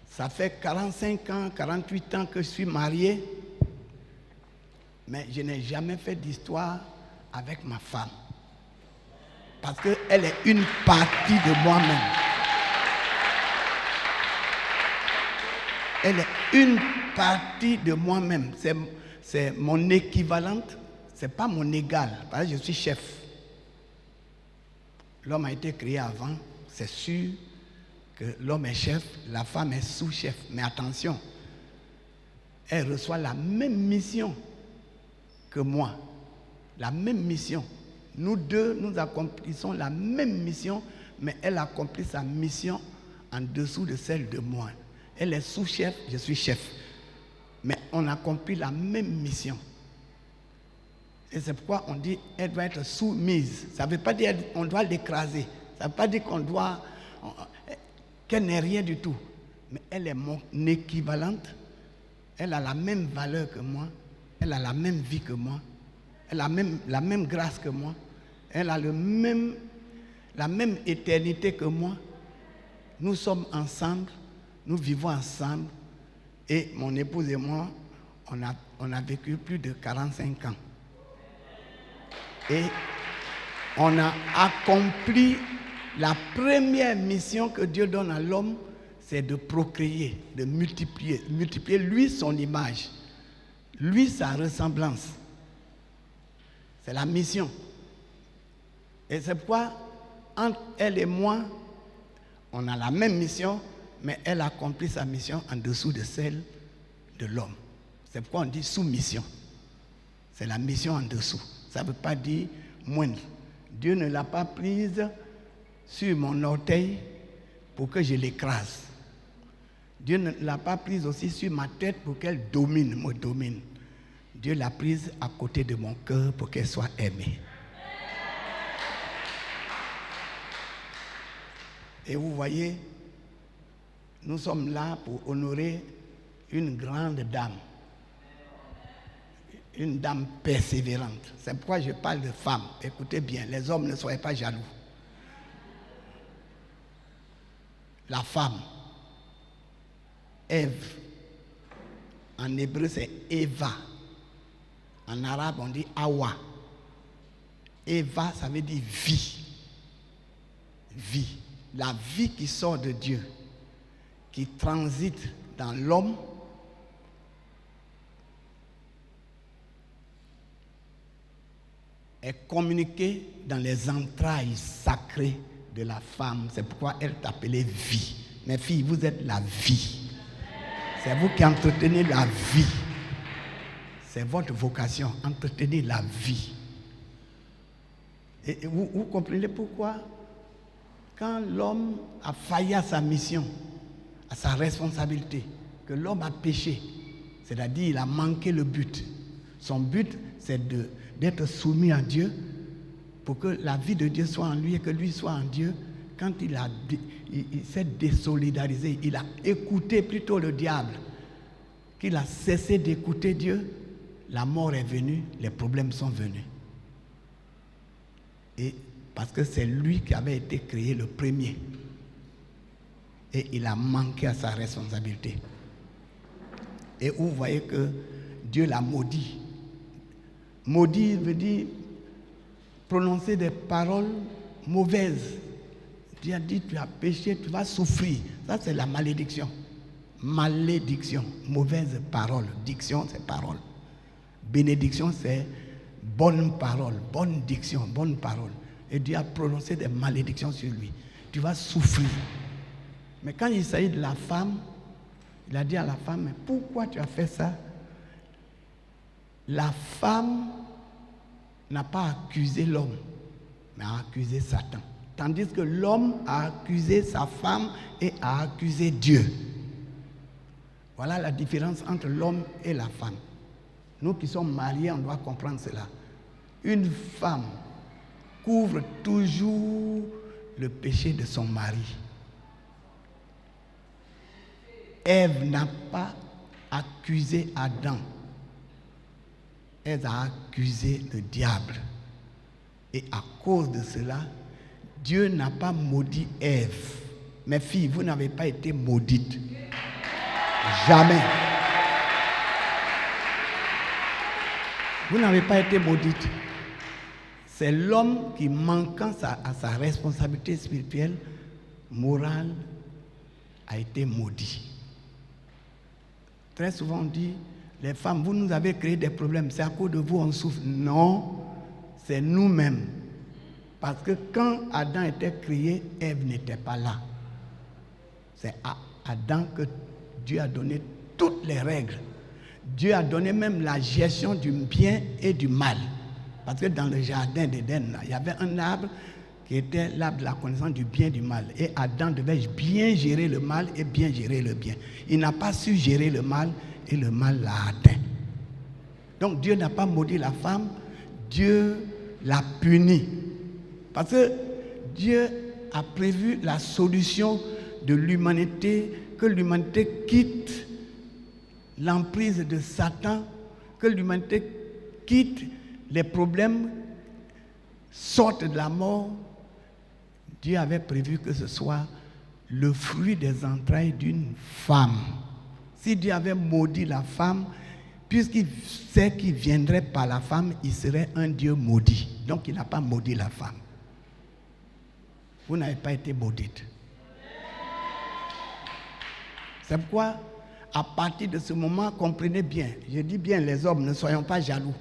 Ça fait 45 ans, 48 ans que je suis marié, mais je n'ai jamais fait d'histoire avec ma femme. Parce qu'elle est une partie de moi-même. Elle est une partie de moi-même. C'est mon équivalente, ce n'est pas mon égal. Parce que je suis chef. L'homme a été créé avant, c'est sûr que l'homme est chef, la femme est sous-chef. Mais attention, elle reçoit la même mission que moi. La même mission. Nous deux, nous accomplissons la même mission, mais elle accomplit sa mission en dessous de celle de moi. Elle est sous-chef, je suis chef. Mais on accomplit la même mission. Et c'est pourquoi on dit qu'elle doit être soumise. Ça ne veut pas dire qu'on doit l'écraser. Ça ne veut pas dire qu'elle n'est rien du tout. Mais elle est mon équivalente. Elle a la même valeur que moi. Elle a la même vie que moi. Elle a la même grâce que moi. Elle a la même éternité que moi. Nous sommes ensemble. Nous vivons ensemble. Et mon épouse et moi, on a vécu plus de 45 ans. Et on a accompli la première mission que Dieu donne à l'homme, c'est de procréer, de multiplier. Multiplier lui son image, lui sa ressemblance. C'est la mission. Et c'est pourquoi, entre elle et moi, on a la même mission, mais elle accomplit sa mission en dessous de celle de l'homme. C'est pourquoi on dit soumission. C'est la mission en dessous. Ça ne veut pas dire moindre. Dieu ne l'a pas prise sur mon orteil pour que je l'écrase. Dieu ne l'a pas prise aussi sur ma tête pour qu'elle me domine. Dieu l'a prise à côté de mon cœur pour qu'elle soit aimée. Et vous voyez, nous sommes là pour honorer une grande dame. Une dame persévérante. C'est pourquoi je parle de femme. Écoutez bien, les hommes ne soyez pas jaloux. La femme, Ève, en hébreu c'est Eva. En arabe on dit Awa. Eva, ça veut dire vie. Vie. La vie qui sort de Dieu, qui transite dans l'homme, est communiquée dans les entrailles sacrées de la femme. C'est pourquoi elle est appelée vie. Mes filles, vous êtes la vie. C'est vous qui entretenez la vie. C'est votre vocation, entretenir la vie. Et vous comprenez pourquoi, quand l'homme a failli à sa mission, à sa responsabilité, que l'homme a péché, c'est-à-dire il a manqué le but. Son but, c'est d'être soumis à Dieu pour que la vie de Dieu soit en lui et que lui soit en Dieu. Quand il s'est désolidarisé, il a écouté plutôt le diable, qu'il a cessé d'écouter Dieu, la mort est venue, les problèmes sont venus. Et parce que c'est lui qui avait été créé le premier. Et il a manqué à sa responsabilité. Et vous voyez que Dieu l'a maudit. Maudit veut dire prononcer des paroles mauvaises. Dieu a dit, tu as péché, tu vas souffrir. Ça, c'est la malédiction. Malédiction, mauvaise parole. Diction, c'est parole. Bénédiction, c'est bonne parole, bonne diction, bonne parole. Et Dieu a prononcé des malédictions sur lui. Tu vas souffrir. Mais quand il s'agit de la femme, il a dit à la femme, mais pourquoi tu as fait ça? La femme n'a pas accusé l'homme, mais a accusé Satan. Tandis que l'homme a accusé sa femme et a accusé Dieu. Voilà la différence entre l'homme et la femme. Nous qui sommes mariés, on doit comprendre cela. Une femme couvre toujours le péché de son mari. Ève n'a pas accusé Adam. Elle a accusé le diable. Et à cause de cela, Dieu n'a pas maudit Ève. Mes filles, vous n'avez pas été maudites. Jamais. Vous n'avez pas été maudite. C'est l'homme qui, manquant à sa responsabilité spirituelle, morale, a été maudit. Très souvent on dit, les femmes, vous nous avez créé des problèmes, c'est à cause de vous on souffre. Non, c'est nous-mêmes. Parce que quand Adam était créé, Ève n'était pas là. C'est à Adam que Dieu a donné toutes les règles. Dieu a donné même la gestion du bien et du mal. Parce que dans le jardin d'Éden, il y avait un arbre qui était l'arbre de la connaissance du bien et du mal. Et Adam devait bien gérer le mal et bien gérer le bien. Il n'a pas su gérer le mal et le mal l'a atteint. Donc Dieu n'a pas maudit la femme, Dieu l'a punie. Parce que Dieu a prévu la solution de l'humanité, que l'humanité quitte l'emprise de Satan, que l'humanité quitte les problèmes, sorte de la mort. Dieu avait prévu que ce soit le fruit des entrailles d'une femme. Si Dieu avait maudit la femme, puisqu'il sait qu'il viendrait par la femme, il serait un Dieu maudit. Donc il n'a pas maudit la femme. Vous n'avez pas été maudite. C'est pourquoi, à partir de ce moment, comprenez bien, je dis bien les hommes, ne soyons pas jaloux.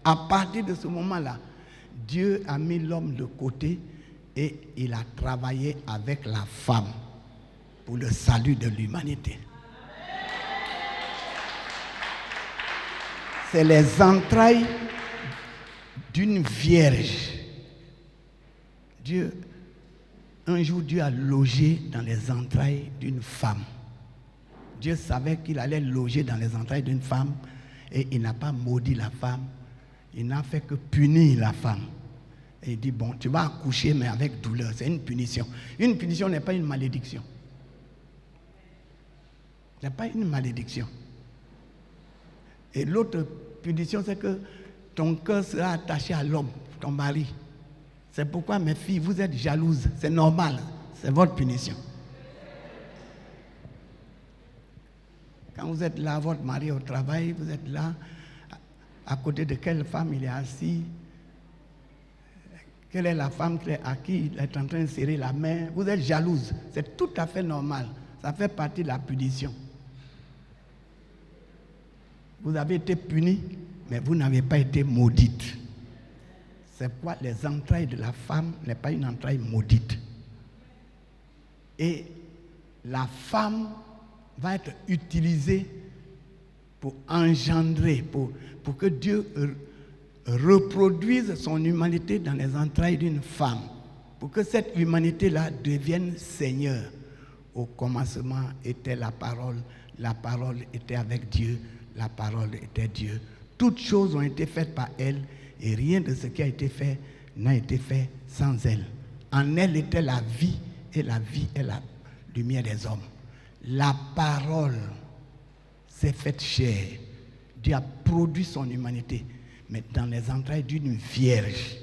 À partir de ce moment-là, Dieu a mis l'homme de côté et il a travaillé avec la femme pour le salut de l'humanité. C'est les entrailles d'une vierge. Un jour, Dieu a logé dans les entrailles d'une femme. Dieu savait qu'il allait loger dans les entrailles d'une femme et il n'a pas maudit la femme. Il n'a fait que punir la femme. Et il dit, bon, tu vas accoucher mais avec douleur. C'est une punition. Une punition n'est pas une malédiction. Ce n'est pas une malédiction. Et l'autre punition, c'est que ton cœur sera attaché à l'homme, ton mari. C'est pourquoi, mes filles, vous êtes jalouses. C'est normal. C'est votre punition. Quand vous êtes là, votre mari au travail, vous êtes là, à côté de quelle femme il est assis, quelle est la femme à qui il est en train de serrer la main, vous êtes jalouse. C'est tout à fait normal. Ça fait partie de la punition. Vous avez été puni, mais vous n'avez pas été maudite. C'est pourquoi les entrailles de la femme n'est pas une entraille maudite. Et la femme va être utilisée pour engendrer, pour que Dieu reproduise son humanité dans les entrailles d'une femme, pour que cette humanité-là devienne Seigneur. Au commencement était la parole était avec Dieu, la parole était Dieu. Toutes choses ont été faites par elle et rien de ce qui a été fait n'a été fait sans elle. En elle était la vie et la vie est la lumière des hommes. La parole s'est faite chair. Dieu a produit son humanité, mais dans les entrailles d'une vierge.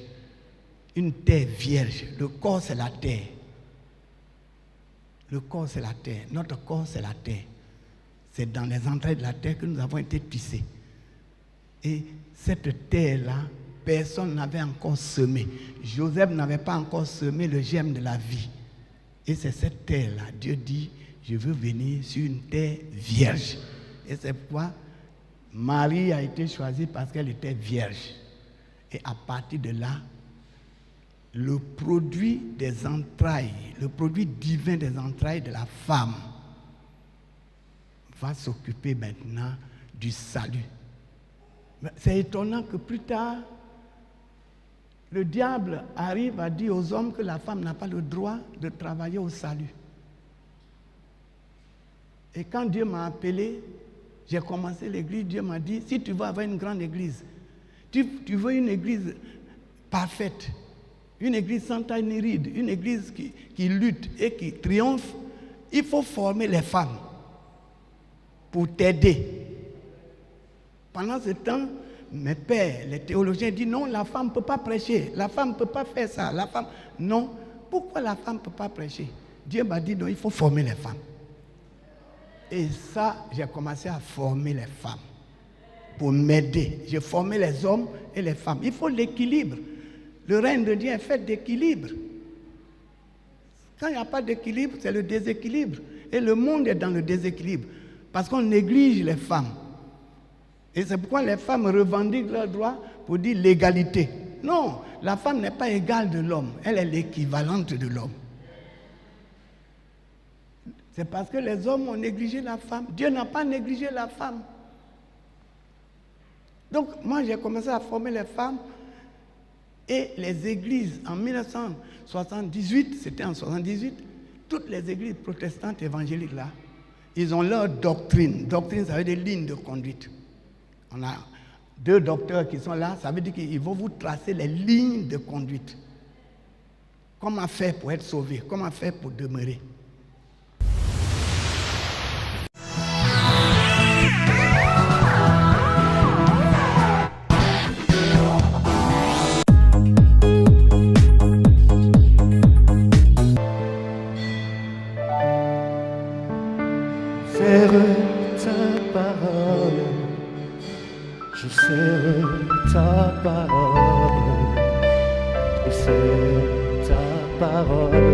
Une terre vierge. Le corps, c'est la terre. Le corps, c'est la terre. Notre corps, c'est la terre. C'est dans les entrailles de la terre que nous avons été tissés. Et cette terre-là, personne n'avait encore semé. Joseph n'avait pas encore semé le germe de la vie. Et c'est cette terre-là. Dieu dit, je veux venir sur une terre vierge. Et c'est pourquoi Marie a été choisie parce qu'elle était vierge. Et à partir de là, le produit des entrailles, le produit divin des entrailles de la femme va s'occuper maintenant du salut. C'est étonnant que plus tard, le diable arrive à dire aux hommes que la femme n'a pas le droit de travailler au salut. Et quand Dieu m'a appelé, j'ai commencé l'église, Dieu m'a dit, si tu veux avoir une grande église, tu veux une église parfaite, une église sans taille ni ride, une église qui lutte et qui triomphe, il faut former les femmes pour t'aider. Pendant ce temps, mes pères, les théologiens disent non, la femme ne peut pas prêcher, la femme ne peut pas faire ça, la femme... Non, pourquoi la femme ne peut pas prêcher? Dieu m'a dit non, il faut former les femmes. Et ça, j'ai commencé à former les femmes pour m'aider. J'ai formé les hommes et les femmes. Il faut l'équilibre. Le règne de Dieu est fait d'équilibre. Quand il n'y a pas d'équilibre, c'est le déséquilibre. Et le monde est dans le déséquilibre. Parce qu'on néglige les femmes. Et c'est pourquoi les femmes revendiquent leurs droits pour dire l'égalité. Non, la femme n'est pas égale de l'homme. Elle est l'équivalente de l'homme. C'est parce que les hommes ont négligé la femme. Dieu n'a pas négligé la femme. Donc, moi, j'ai commencé à former les femmes. Et les églises, en 1978, c'était en 78, toutes les églises protestantes évangéliques là, ils ont leur doctrine. Doctrine, ça veut dire lignes de conduite. On a 2 docteurs qui sont là, ça veut dire qu'ils vont vous tracer les lignes de conduite. Comment faire pour être sauvé? Comment faire pour demeurer? Serre ta parole, je serre ta parole, je serre ta parole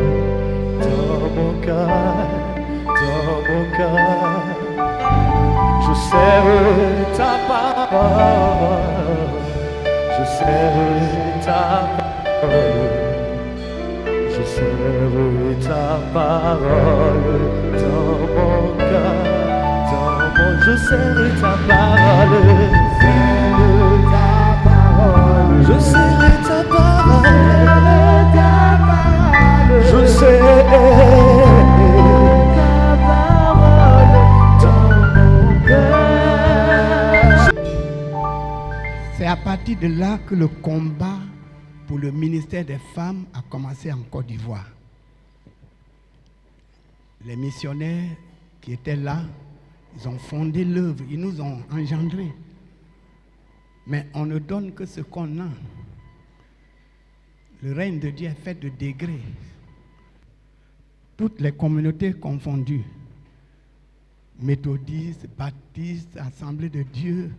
dans mon cœur, je serre ta parole, je serre ta parole, je serre ta parole dans mon cœur. Je serre ta parole, je serre ta parole, je serre ta parole dans mon cœur. C'est à partir de là que le combat pour le ministère des femmes a commencé en Côte d'Ivoire. Les missionnaires qui étaient là, ils ont fondé l'œuvre, ils nous ont engendrés. Mais on ne donne que ce qu'on a. Le règne de Dieu est fait de degrés. Toutes les communautés confondues, méthodistes, baptistes, Assemblée de Dieu,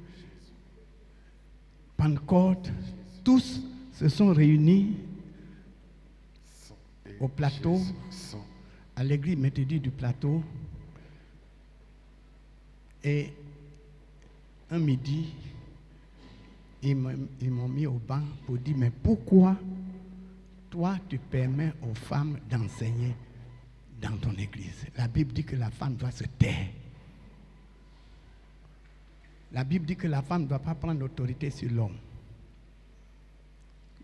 Pentecôte, tous se sont réunis au plateau, à l'église méthodiste du plateau. Et un midi, ils m'ont mis au banc pour dire, mais pourquoi toi tu permets aux femmes d'enseigner dans ton église? La Bible dit que la femme doit se taire. La Bible dit que la femme ne doit pas prendre l'autorité sur l'homme.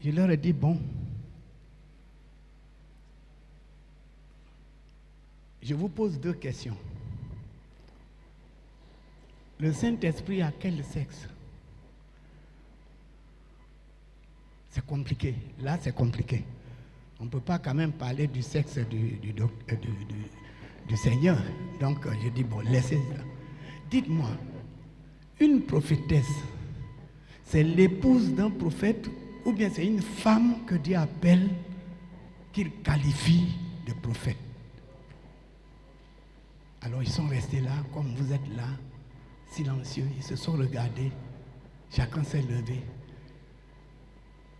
Je leur ai dit, bon, je vous pose 2 questions. Le Saint-Esprit a quel sexe? C'est compliqué. Là, c'est compliqué. On ne peut pas quand même parler du sexe du Seigneur. Donc, je dis, bon, laissez ça. Dites-moi, une prophétesse, c'est l'épouse d'un prophète ou bien c'est une femme que Dieu appelle, qu'il qualifie de prophète? Alors, ils sont restés là, comme vous êtes là, silencieux, ils se sont regardés, chacun s'est levé,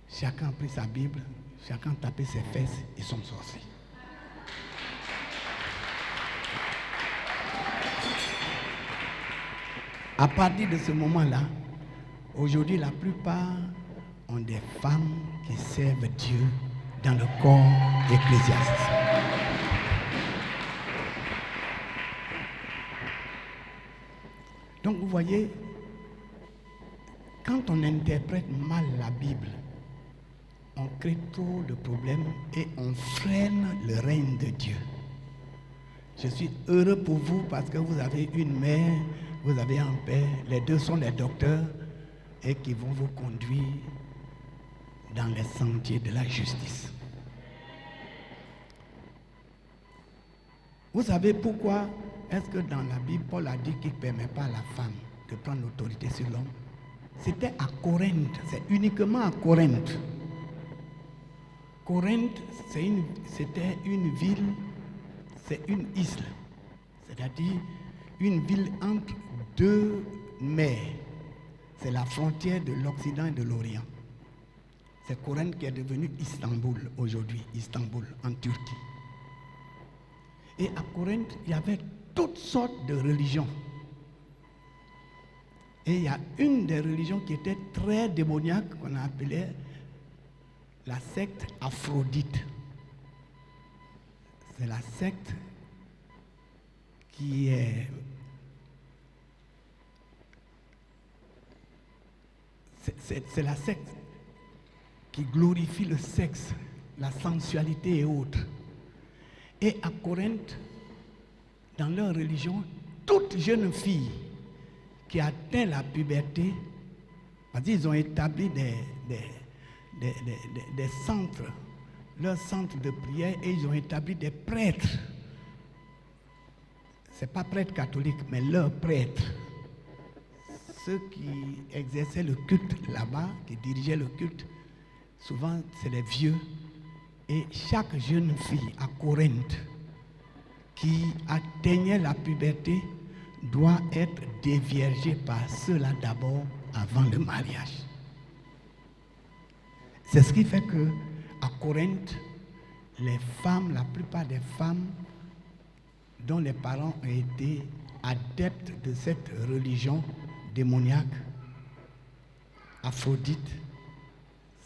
chacun a pris sa Bible, chacun a tapé ses fesses, ils sont sortis. À partir de ce moment-là, aujourd'hui la plupart ont des femmes qui servent Dieu dans le corps ecclésiastique. Donc vous voyez, quand on interprète mal la Bible, on crée trop de problèmes et on freine le règne de Dieu. Je suis heureux pour vous parce que vous avez une mère, vous avez un père, les 2 sont des docteurs et qui vont vous conduire dans les sentiers de la justice. Vous savez pourquoi est-ce que dans la Bible, Paul a dit qu'il ne permet pas à la femme de prendre l'autorité sur l'homme? C'était à Corinthe, c'est uniquement à Corinthe. Corinthe, c'était une ville, c'est une isle, c'est-à-dire une ville entre 2 mers. C'est la frontière de l'Occident et de l'Orient. C'est Corinthe qui est devenu Istanbul aujourd'hui, Istanbul en Turquie. Et à Corinthe, il y avait toutes sortes de religions. Et il y a une des religions qui était très démoniaque, qu'on a appelée la secte Aphrodite. C'est la secte qui est... C'est la secte qui glorifient le sexe, la sensualité et autres. Et à Corinthe, dans leur religion, toute jeune fille qui atteint la puberté, parce qu'ils ont établi des centres, leurs centres de prière, et ils ont établi des prêtres. Ce n'est pas prêtres catholiques, mais leurs prêtres. Ceux qui exerçaient le culte là-bas, qui dirigeaient le culte, souvent c'est les vieux. Et chaque jeune fille à Corinthe qui atteignait la puberté doit être déviergée par ceux-là d'abord avant le mariage. C'est ce qui fait que à Corinthe, les femmes, la plupart des femmes dont les parents ont été adeptes de cette religion démoniaque, Aphrodite,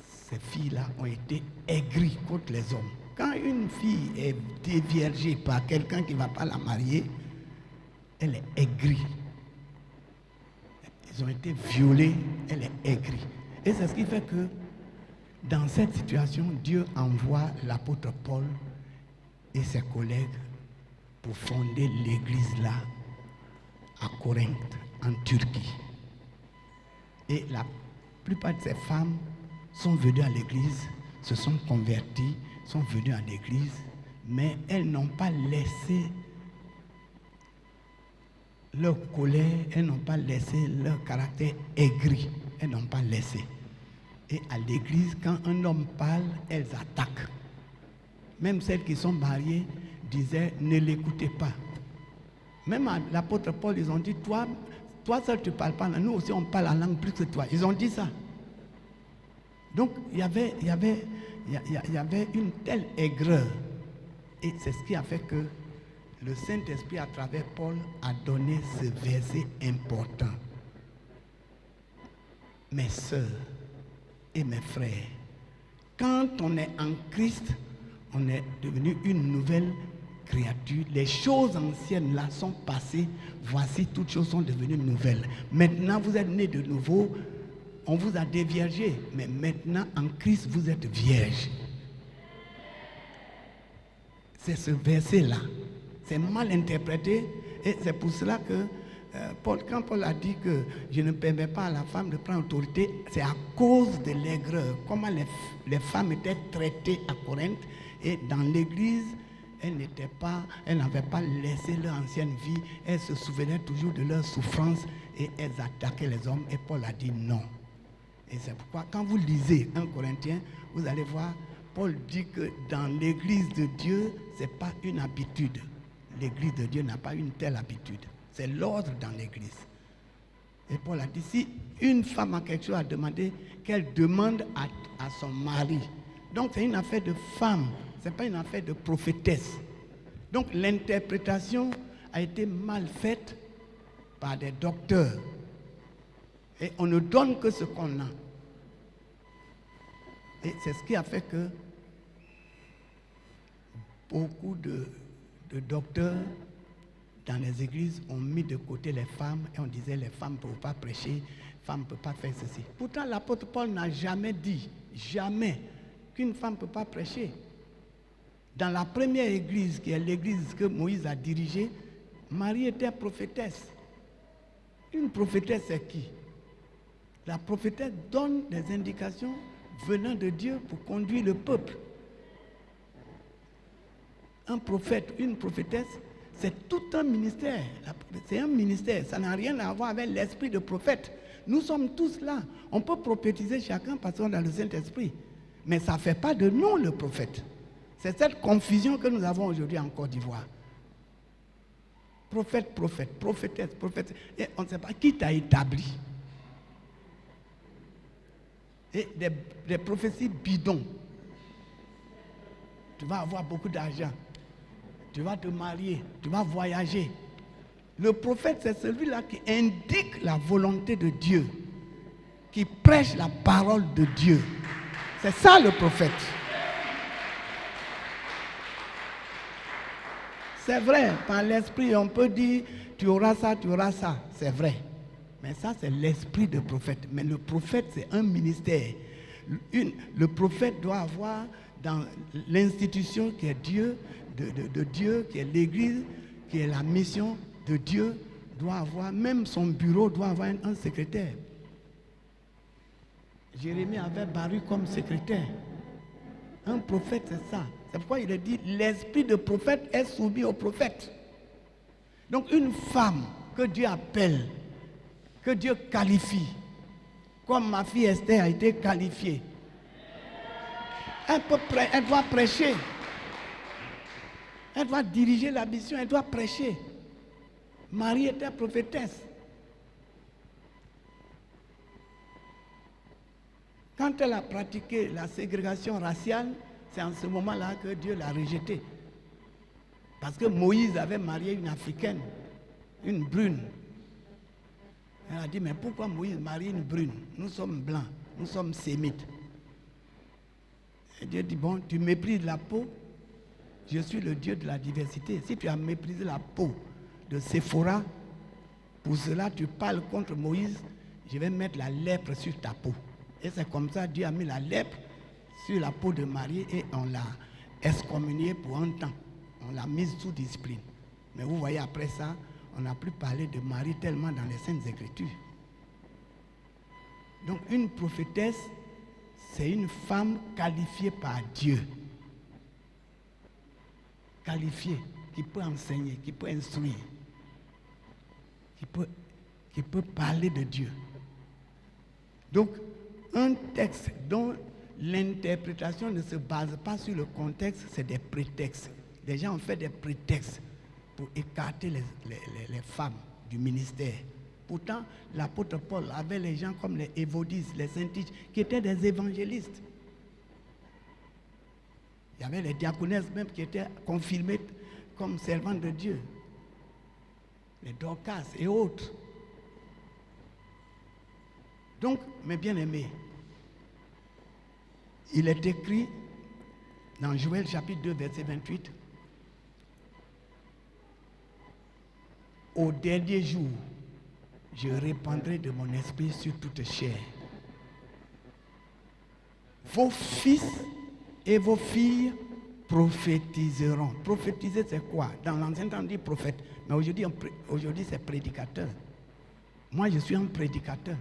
ces filles-là ont été aigries contre les hommes. Quand une fille est déviergée par quelqu'un qui ne va pas la marier, elle est aigrie. Ils ont été violés, elle est aigrie. Et c'est ce qui fait que dans cette situation, Dieu envoie l'apôtre Paul et ses collègues pour fonder l'église là, à Corinthe, en Turquie. Et la plupart de ces femmes sont venues à l'église, se sont converties, sont venues à l'église, mais elles n'ont pas laissé leur colère, elles n'ont pas laissé leur caractère aigri, elles n'ont pas laissé. Et à l'église, quand un homme parle, elles attaquent. Même celles qui sont mariées disaient, ne l'écoutez pas. Même à l'apôtre Paul, ils ont dit, toi seul tu ne parles pas, nous aussi on parle la langue plus que toi. Ils ont dit ça. Donc il y avait une telle aigreur. Et c'est ce qui a fait que le Saint-Esprit, à travers Paul, a donné ce verset important. Mes sœurs et mes frères, quand on est en Christ, on est devenu une nouvelle créature. Les choses anciennes là sont passées. Voici, toutes choses sont devenues nouvelles. Maintenant, vous êtes nés de nouveau. On vous a déviergé. Mais maintenant, en Christ, vous êtes vierge. C'est ce verset-là. C'est mal interprété. Et c'est pour cela que quand Paul a dit que je ne permets pas à la femme de prendre autorité, c'est à cause de l'aigreur. Comment les femmes étaient traitées à Corinthe. Et dans l'église, elles n'avaient pas laissé leur ancienne vie. Elles se souvenaient toujours de leurs souffrances et elles attaquaient les hommes. Et Paul a dit non. Et c'est pourquoi, quand vous lisez 1 Corinthiens, vous allez voir, Paul dit que dans l'église de Dieu, ce n'est pas une habitude. L'église de Dieu n'a pas une telle habitude. C'est l'ordre dans l'église. Et Paul a dit, si une femme a quelque chose à demander, qu'elle demande à son mari. Donc c'est une affaire de femme. Ce n'est pas une affaire de prophétesse. Donc l'interprétation a été mal faite par des docteurs. Et on ne donne que ce qu'on a. Et c'est ce qui a fait que beaucoup de docteurs dans les églises ont mis de côté les femmes et on disait les femmes ne peuvent pas prêcher, les femmes ne peuvent pas faire ceci. Pourtant l'apôtre Paul n'a jamais dit, jamais, qu'une femme ne peut pas prêcher. Dans la première église, qui est l'église que Moïse a dirigée, Marie était prophétesse. Une prophétesse, c'est qui? La prophétesse donne des indications venant de Dieu pour conduire le peuple. Un prophète, une prophétesse, c'est tout un ministère. C'est un ministère, ça n'a rien à voir avec l'esprit de prophète. Nous sommes tous là. On peut prophétiser chacun parce qu'on a le Saint-Esprit. Mais ça ne fait pas de nous le prophète. C'est cette confusion que nous avons aujourd'hui en Côte d'Ivoire. Prophète, prophète, prophétesse, prophète. Et on ne sait pas qui t'a établi. Et des prophéties bidons. Tu vas avoir beaucoup d'argent. Tu vas te marier. Tu vas voyager. Le prophète, c'est celui-là qui indique la volonté de Dieu. Qui prêche la parole de Dieu. C'est ça le prophète. C'est vrai, par l'esprit, on peut dire, tu auras ça, c'est vrai. Mais ça, c'est l'esprit de prophète. Mais le prophète, c'est un ministère. Le prophète doit avoir dans l'institution qui est Dieu, de Dieu, qui est l'Église, qui est la mission de Dieu, doit avoir, même son bureau doit avoir un secrétaire. Jérémie avait Baruch comme secrétaire. Un prophète, c'est ça. C'est pourquoi il a dit, l'esprit de prophète est soumis au prophète. Donc une femme que Dieu appelle, que Dieu qualifie, comme ma fille Esther a été qualifiée, elle doit prêcher. Elle doit diriger la mission, elle doit prêcher. Marie était prophétesse. Quand elle a pratiqué la ségrégation raciale, c'est en ce moment-là que Dieu l'a rejetée. Parce que Moïse avait marié une Africaine, une brune. Elle a dit, mais pourquoi Moïse marie une brune? Nous sommes blancs, nous sommes sémites. Et Dieu dit, bon, tu méprises la peau, je suis le Dieu de la diversité. Si tu as méprisé la peau de Séphora, pour cela tu parles contre Moïse, je vais mettre la lèpre sur ta peau. Et c'est comme ça Dieu a mis la lèpre sur la peau de Marie et on l'a excommuniée pour un temps. On l'a mise sous discipline. Mais vous voyez, après ça, on n'a plus parlé de Marie tellement dans les Saintes Écritures. Donc une prophétesse, c'est une femme qualifiée par Dieu. Qualifiée, qui peut enseigner, qui peut instruire, qui peut parler de Dieu. Donc, un texte dont l'interprétation ne se base pas sur le contexte, c'est des prétextes. Les gens ont fait des prétextes pour écarter les femmes du ministère. Pourtant, l'apôtre Paul avait les gens comme les évodistes, les saintiches, qui étaient des évangélistes. Il y avait les diaconesses même qui étaient confirmées comme servantes de Dieu. Les Dorcas et autres. Donc, mes bien-aimés, il est écrit dans Joël chapitre 2, verset 28, « Au dernier jour, je répandrai de mon esprit sur toute chair. Vos fils et vos filles prophétiseront. » Prophétiser, c'est quoi? Dans l'Ancien temps, on dit prophète. Mais aujourd'hui, c'est prédicateur. Moi, je suis un prédicateur.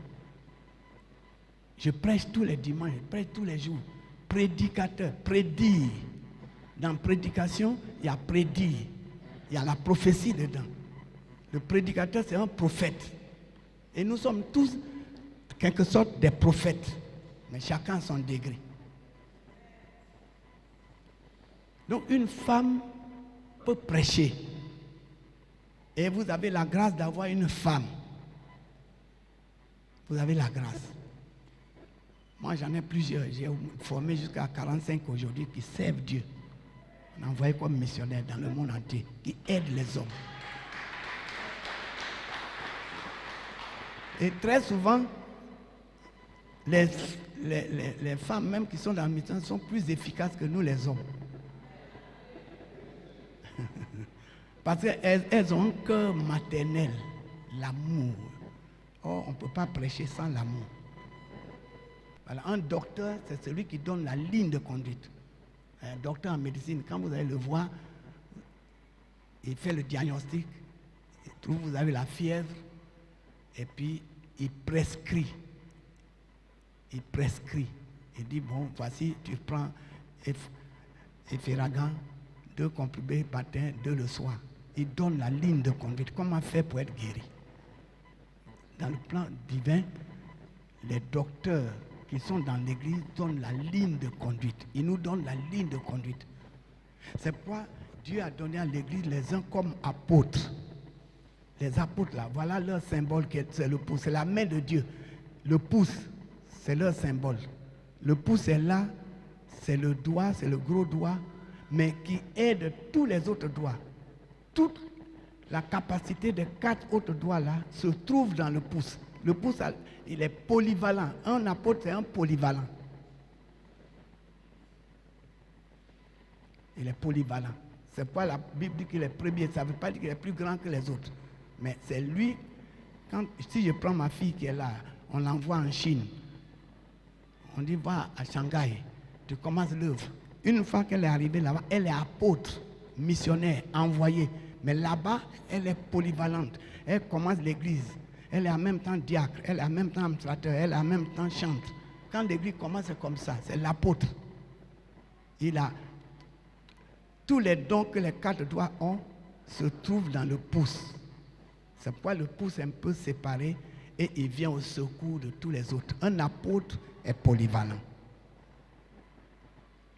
Je prêche tous les dimanches, je prêche tous les jours. Prédicateur, prédire. Dans prédication, il y a prédire. Il y a la prophétie dedans. Le prédicateur, c'est un prophète. Et nous sommes tous, quelque sorte, des prophètes. Mais chacun à son degré. Donc, une femme peut prêcher. Et vous avez la grâce d'avoir une femme. Vous avez la grâce. Moi, j'en ai plusieurs. J'ai formé jusqu'à 45 aujourd'hui qui servent Dieu. On a envoyé comme missionnaires dans le monde entier, qui aident les hommes. Et très souvent, les femmes même qui sont dans la mission sont plus efficaces que nous les hommes. Parce qu'elles ont un cœur maternel, l'amour. Or, on ne peut pas prêcher sans l'amour. Voilà, un docteur, c'est celui qui donne la ligne de conduite. Un docteur en médecine, quand vous allez le voir, il fait le diagnostic, il trouve que vous avez la fièvre, et puis il prescrit. Il prescrit. Il dit, bon, voici, tu prends Efferalgan, 2 comprimés matin, 2 le soir. Il donne la ligne de conduite. Comment faire pour être guéri? Dans le plan divin, les docteurs qui sont dans l'église donnent la ligne de conduite. Ils nous donnent la ligne de conduite. C'est pourquoi Dieu a donné à l'église les uns comme apôtres. Les apôtres là, voilà leur symbole, c'est le pouce, c'est la main de Dieu. Le pouce, c'est leur symbole. Le pouce est là, c'est le doigt, c'est le gros doigt, mais qui aide tous les autres doigts. Toute la capacité des 4 autres doigts là se trouve dans le pouce. Le pouce, il est polyvalent. Un apôtre, c'est un polyvalent. Il est polyvalent. C'est pas la Bible dit qu'il est premier. Ça ne veut pas dire qu'il est plus grand que les autres. Mais c'est lui, si je prends ma fille qui est là, on l'envoie en Chine. On dit, va à Shanghai, tu commences l'œuvre. Une fois qu'elle est arrivée là-bas, elle est apôtre, missionnaire, envoyée. Mais là-bas, elle est polyvalente. Elle commence l'église. Elle est en même temps diacre, elle est en même temps administrateur, elle est en même temps chante. Quand l'église commence, c'est comme ça, c'est l'apôtre. Il a tous les dons que les 4 doigts ont se trouvent dans le pouce. C'est pourquoi le pouce est un peu séparé et il vient au secours de tous les autres. Un apôtre est polyvalent.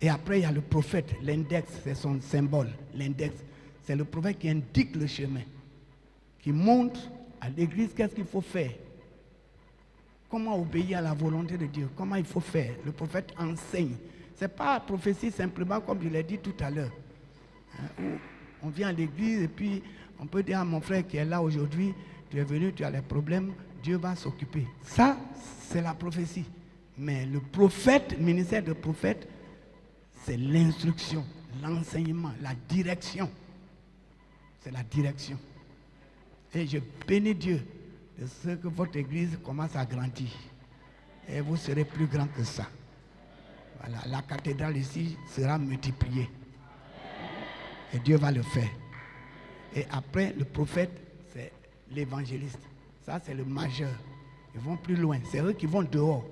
Et après, il y a le prophète. L'index, c'est son symbole. L'index, c'est le prophète qui indique le chemin, qui montre à l'église qu'est-ce qu'il faut faire. Comment obéir à la volonté de Dieu. Comment il faut faire. Le prophète enseigne. Ce n'est pas prophétie simplement comme je l'ai dit tout à l'heure. Où on vient à l'église et puis on peut dire à mon frère qui est là aujourd'hui, tu es venu, tu as les problèmes, Dieu va s'occuper. Ça, c'est la prophétie. Mais le prophète, le ministère de prophète, c'est l'instruction, l'enseignement, la direction. C'est la direction. Et je bénis Dieu de ce que votre église commence à grandir. Et vous serez plus grand que ça. Voilà, la cathédrale ici sera multipliée. Et Dieu va le faire. Et après, le prophète, c'est l'évangéliste. Ça, c'est le majeur. Ils vont plus loin. C'est eux qui vont dehors.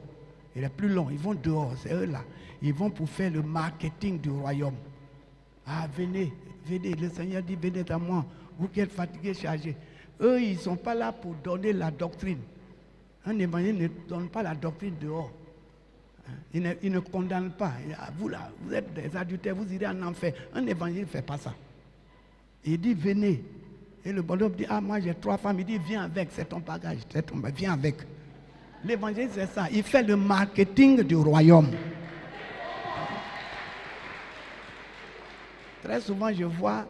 Il est plus long. Ils vont dehors. C'est eux là. Ils vont pour faire le marketing du royaume. Ah, venez, venez. Le Seigneur dit, venez à moi. Vous qui êtes fatigués, chargés. Eux, ils ne sont pas là pour donner la doctrine. Un évangile ne donne pas la doctrine dehors. Il ne condamne pas. Vous là, vous êtes des adultères, vous irez en enfer. Un évangile ne fait pas ça. Il dit, venez. Et le bonhomme dit, ah, moi j'ai 3 femmes. Il dit, viens avec, c'est ton bagage. Viens avec. L'évangile, c'est ça. Il fait le marketing du royaume. Très souvent, je vois,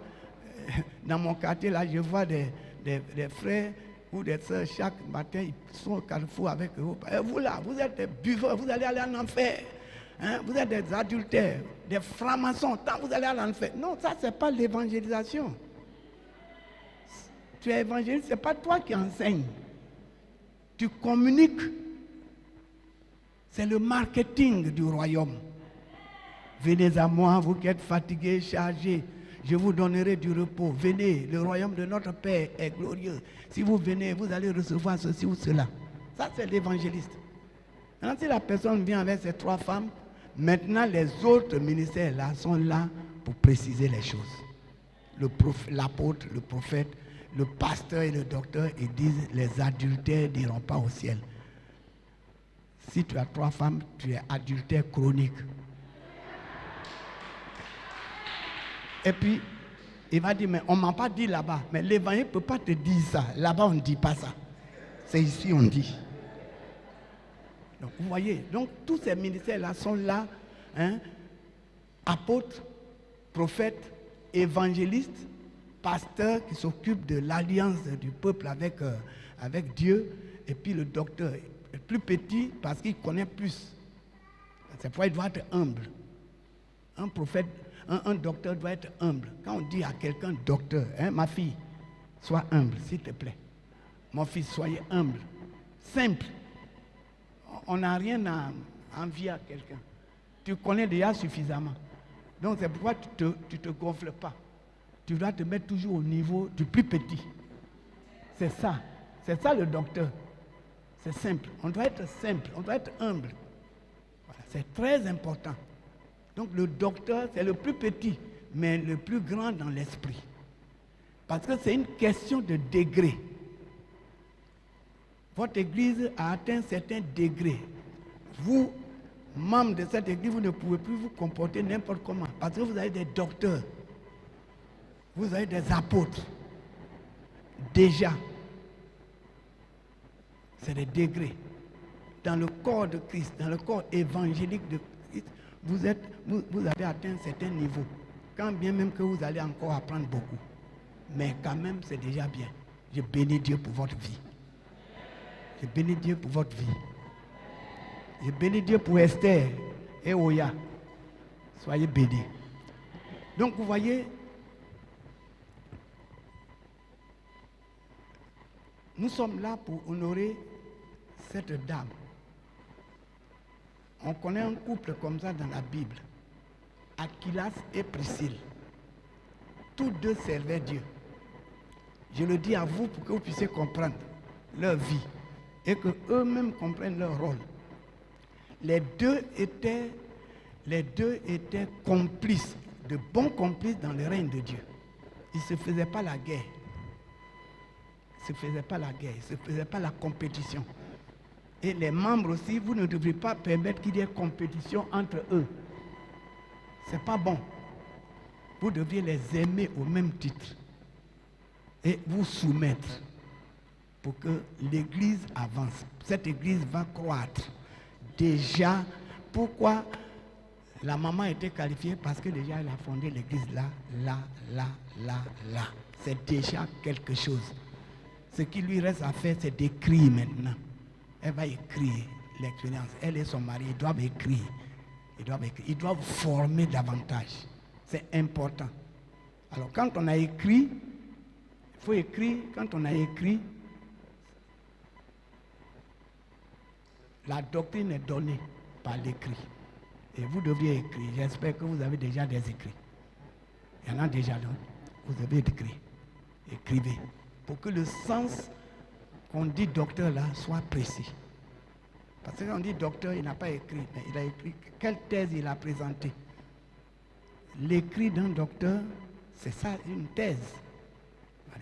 dans mon quartier, là, je vois des frères ou des soeurs, chaque matin, ils sont au carrefour avec eux. Et vous là, vous êtes des buveurs, vous allez aller en enfer. Hein? Vous êtes des adultères, des francs-maçons, tant vous allez aller en enfer. Non, ça, ce n'est pas l'évangélisation. Tu es évangéliste, ce n'est pas toi qui enseignes. Tu communiques. C'est le marketing du royaume. Venez à moi, vous qui êtes fatigués, chargés. Je vous donnerai du repos. Venez, le royaume de notre Père est glorieux. Si vous venez, vous allez recevoir ceci ou cela. Ça, c'est l'évangéliste. Maintenant, si la personne vient avec ses 3 femmes, maintenant les autres ministères là sont là pour préciser les choses. L'apôtre, le prophète, le pasteur et le docteur, ils disent les adultères n'iront pas au ciel. Si tu as 3 femmes, tu es adultère chronique. Et puis, il va dire, mais on ne m'a pas dit là-bas. Mais l'évangile ne peut pas te dire ça. Là-bas, on ne dit pas ça. C'est ici, on dit. Donc, vous voyez, donc tous ces ministères-là sont là, hein, apôtres, prophètes, évangélistes, pasteurs qui s'occupent de l'alliance du peuple avec Dieu, et puis le docteur, le plus petit parce qu'il connaît plus. C'est pourquoi il doit être humble. Un prophète, un docteur doit être humble. Quand on dit à quelqu'un docteur, hein, ma fille, sois humble, s'il te plaît. Mon fils, soyez humble. Simple. On n'a rien à envier à quelqu'un. Tu connais déjà suffisamment. Donc c'est pourquoi tu ne te gonfles pas. Tu dois te mettre toujours au niveau du plus petit. C'est ça. C'est ça le docteur. C'est simple. On doit être simple. On doit être humble. Voilà. C'est très important. Donc le docteur, c'est le plus petit, mais le plus grand dans l'esprit. Parce que c'est une question de degré. Votre église a atteint un certain degré. Vous, membres de cette église, vous ne pouvez plus vous comporter n'importe comment. Parce que vous avez des docteurs. Vous avez des apôtres. Déjà. C'est des degrés. Dans le corps de Christ, dans le corps évangélique de Christ, vous avez atteint un certain niveau. Quand bien même que vous allez encore apprendre beaucoup. Mais quand même, c'est déjà bien. Je bénis Dieu pour votre vie. Je bénis Dieu pour votre vie. Je bénis Dieu pour Esther et Oya. Soyez bénis. Donc vous voyez, nous sommes là pour honorer cette dame. On connaît un couple comme ça dans la Bible. Aquilas et Priscille. Tous deux servaient Dieu. Je le dis à vous pour que vous puissiez comprendre leur vie et que eux-mêmes comprennent leur rôle. Les deux étaient complices, de bons complices dans le règne de Dieu. Ils ne se faisaient pas la guerre. Ils ne se faisaient pas la guerre, ils ne se faisaient pas la compétition. Et les membres aussi, vous ne devriez pas permettre qu'il y ait compétition entre eux. Ce n'est pas bon. Vous devriez les aimer au même titre et vous soumettre pour que l'église avance. Cette église va croître. Déjà, pourquoi la maman était qualifiée? Parce que déjà elle a fondé l'église là. C'est déjà quelque chose. Ce qui lui reste à faire, c'est d'écrire maintenant. Elle va écrire l'expérience. Elle et son mari, ils doivent écrire. Ils doivent former davantage. C'est important. Alors quand on a écrit, il faut écrire. Quand on a écrit, la doctrine est donnée par l'écrit. Et vous devriez écrire. J'espère que vous avez déjà des écrits. Il y en a déjà là. Vous devez écrire. Écrivez. Pour que le sens qu'on dit docteur là soit précis. Parce que quand on dit docteur, il n'a pas écrit, mais il a écrit quelle thèse il a présentée. L'écrit d'un docteur, c'est ça, une thèse.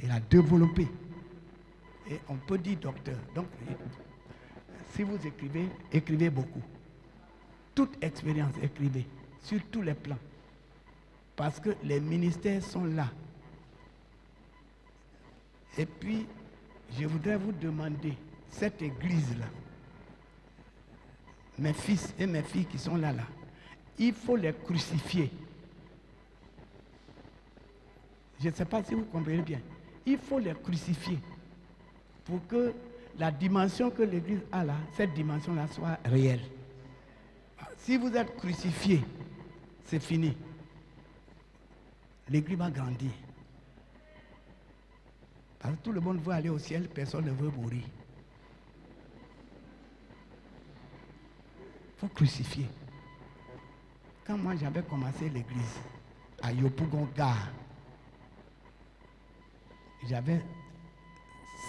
Il a développé. Et on peut dire docteur. Donc, si vous écrivez, écrivez beaucoup. Toute expérience, écrivez. Sur tous les plans. Parce que les ministères sont là. Et puis, je voudrais vous demander, cette église-là, mes fils et mes filles qui sont là, il faut les crucifier. Je ne sais pas si vous comprenez bien. Il faut les crucifier pour que la dimension que l'église a là, cette dimension-là soit réelle. Si vous êtes crucifié, c'est fini. L'église va grandir. Parce que tout le monde veut aller au ciel, personne ne veut mourir. Il faut crucifier. Quand moi j'avais commencé l'église à Yopougon Gare, j'avais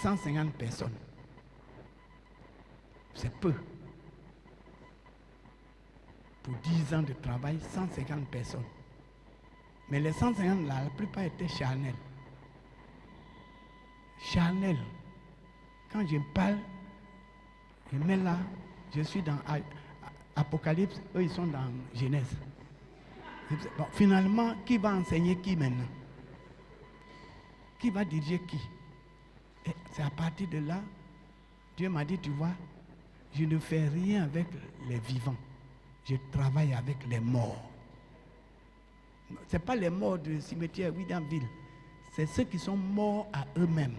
150 personnes. C'est peu. Pour 10 ans de travail, 150 personnes. Mais les 150 là, la plupart étaient charnels. Charnel. Quand je parle, je mets là, je suis dans Apocalypse, eux ils sont dans Genèse. Bon, finalement, qui va enseigner qui maintenant? Qui va diriger qui? Et c'est à partir de là, Dieu m'a dit, tu vois, je ne fais rien avec les vivants. Je travaille avec les morts. Ce n'est pas les morts du cimetière Widamville. C'est ceux qui sont morts à eux-mêmes.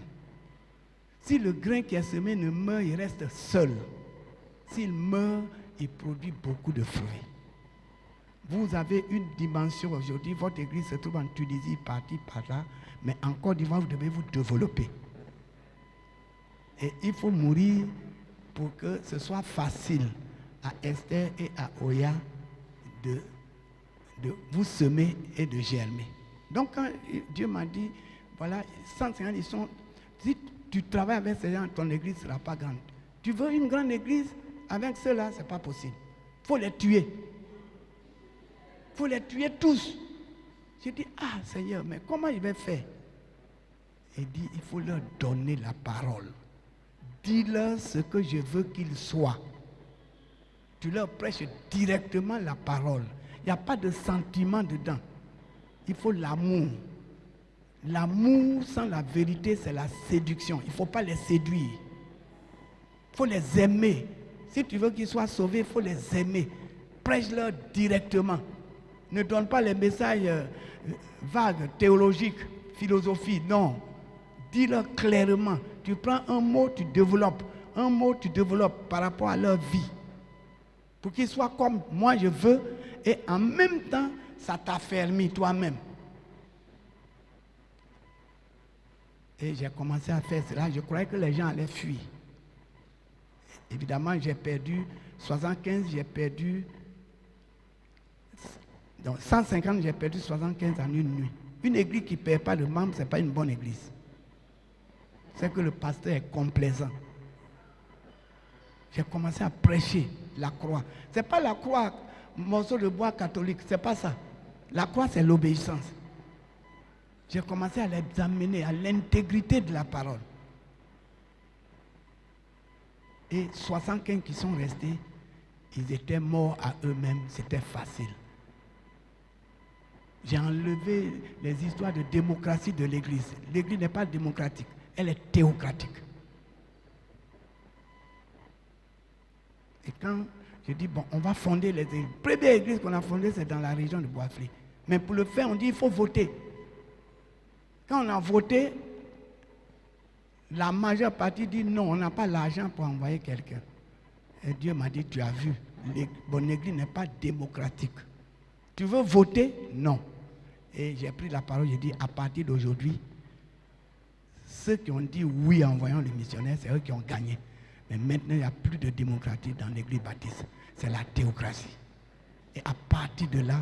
Si le grain qui est semé ne meurt, il reste seul. S'il meurt, il produit beaucoup de fruits. Vous avez une dimension aujourd'hui. Votre église se trouve en Tunisie, partie par là. Mais en Côte d'Ivoire, vous devez vous développer. Et il faut mourir pour que ce soit facile à Esther et à Oya de vous semer et de germer. Donc quand Dieu m'a dit, voilà, 150, ils sont... Si tu travailles avec ces gens, ton église ne sera pas grande. Tu veux une grande église? Avec ceux-là, ce n'est pas possible. Il faut les tuer. Il faut les tuer tous. J'ai dit, ah Seigneur, mais comment je vais faire? Il dit, il faut leur donner la parole. Dis-leur ce que je veux qu'ils soient. Tu leur prêches directement la parole. Il n'y a pas de sentiment dedans. Il faut l'amour. L'amour sans la vérité, c'est la séduction. Il ne faut pas les séduire. Il faut les aimer. Si tu veux qu'ils soient sauvés, il faut les aimer. Prêche-leur directement. Ne donne pas les messages vagues, théologiques, philosophiques. Non. Dis-leur clairement. Tu prends un mot, tu développes. Un mot, tu développes par rapport à leur vie. Pour qu'ils soient comme moi je veux. Et en même temps, ça t'affermit toi-même. Et j'ai commencé à faire cela. Je croyais que les gens allaient fuir. Évidemment, j'ai perdu 75, j'ai perdu... Donc 150, j'ai perdu 75 en une nuit. Une église qui ne perd pas de membres, ce n'est pas une bonne église. C'est que le pasteur est complaisant. J'ai commencé à prêcher la croix. Ce n'est pas la croix, morceau de bois catholique, ce n'est pas ça. La croix, c'est l'obéissance. J'ai commencé à les amener à l'intégrité de la parole. Et 75 qui sont restés, ils étaient morts à eux-mêmes, c'était facile. J'ai enlevé les histoires de démocratie de l'Église. L'Église n'est pas démocratique, elle est théocratique. Et quand je dis, bon, on va fonder les églises. La première église qu'on a fondée, c'est dans la région de Boisflé. Mais pour le faire, on dit, il faut voter. Quand on a voté, la majeure partie dit, non, on n'a pas l'argent pour envoyer quelqu'un. Et Dieu m'a dit, tu as vu, mon église n'est pas démocratique. Tu veux voter? Non. Et j'ai pris la parole, j'ai dit, à partir d'aujourd'hui, ceux qui ont dit oui en envoyant les missionnaires, c'est eux qui ont gagné. Mais maintenant, il n'y a plus de démocratie dans l'église baptiste. C'est la théocratie. Et à partir de là,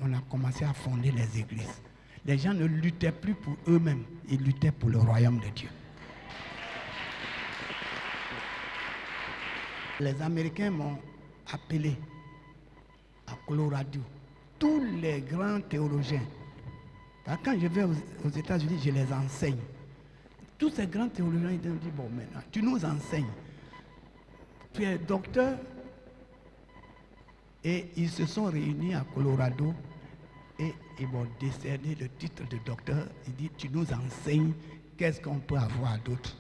on a commencé à fonder les églises. Les gens ne luttaient plus pour eux-mêmes, ils luttaient pour le royaume de Dieu. Les Américains m'ont appelé à Colorado. Tous les grands théologiens. Quand je vais aux États-Unis, je les enseigne. Tous ces grands théologiens, ils ont dit, bon, maintenant, tu nous enseignes. Tu es docteur. Et ils se sont réunis à Colorado et ils m'ont décerné le titre de docteur. Ils disent, tu nous enseignes, qu'est-ce qu'on peut avoir d'autre?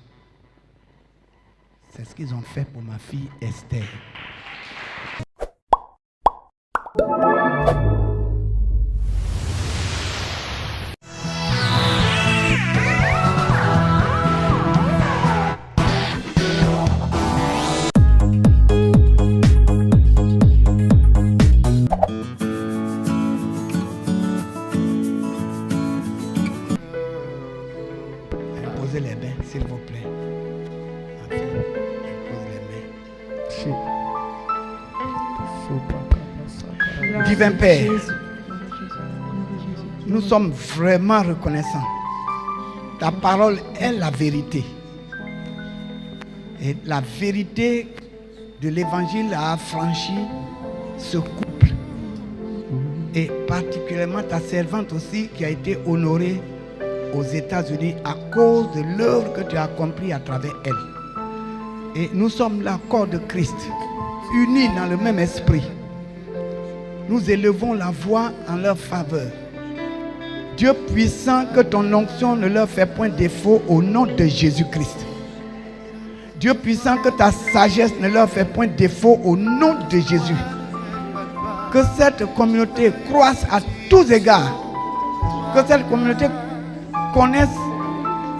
C'est ce qu'ils ont fait pour ma fille Esther. Imposez les mains, s'il vous plaît. Ma fille, impose les mains. Divin Père, nous sommes vraiment reconnaissants. Ta parole est la vérité. Et la vérité de l'évangile a affranchi ce couple. Et particulièrement ta servante aussi qui a été honorée aux États-Unis à cause de l'œuvre que tu as accomplie à travers elle. Et nous sommes là, corps de Christ, unis dans le même esprit. Nous élevons la voix en leur faveur. Dieu puissant, que ton onction ne leur fait point défaut au nom de Jésus-Christ. Dieu puissant, que ta sagesse ne leur fait point défaut au nom de Jésus. Que cette communauté croisse à tous égards. Que cette communauté connaisse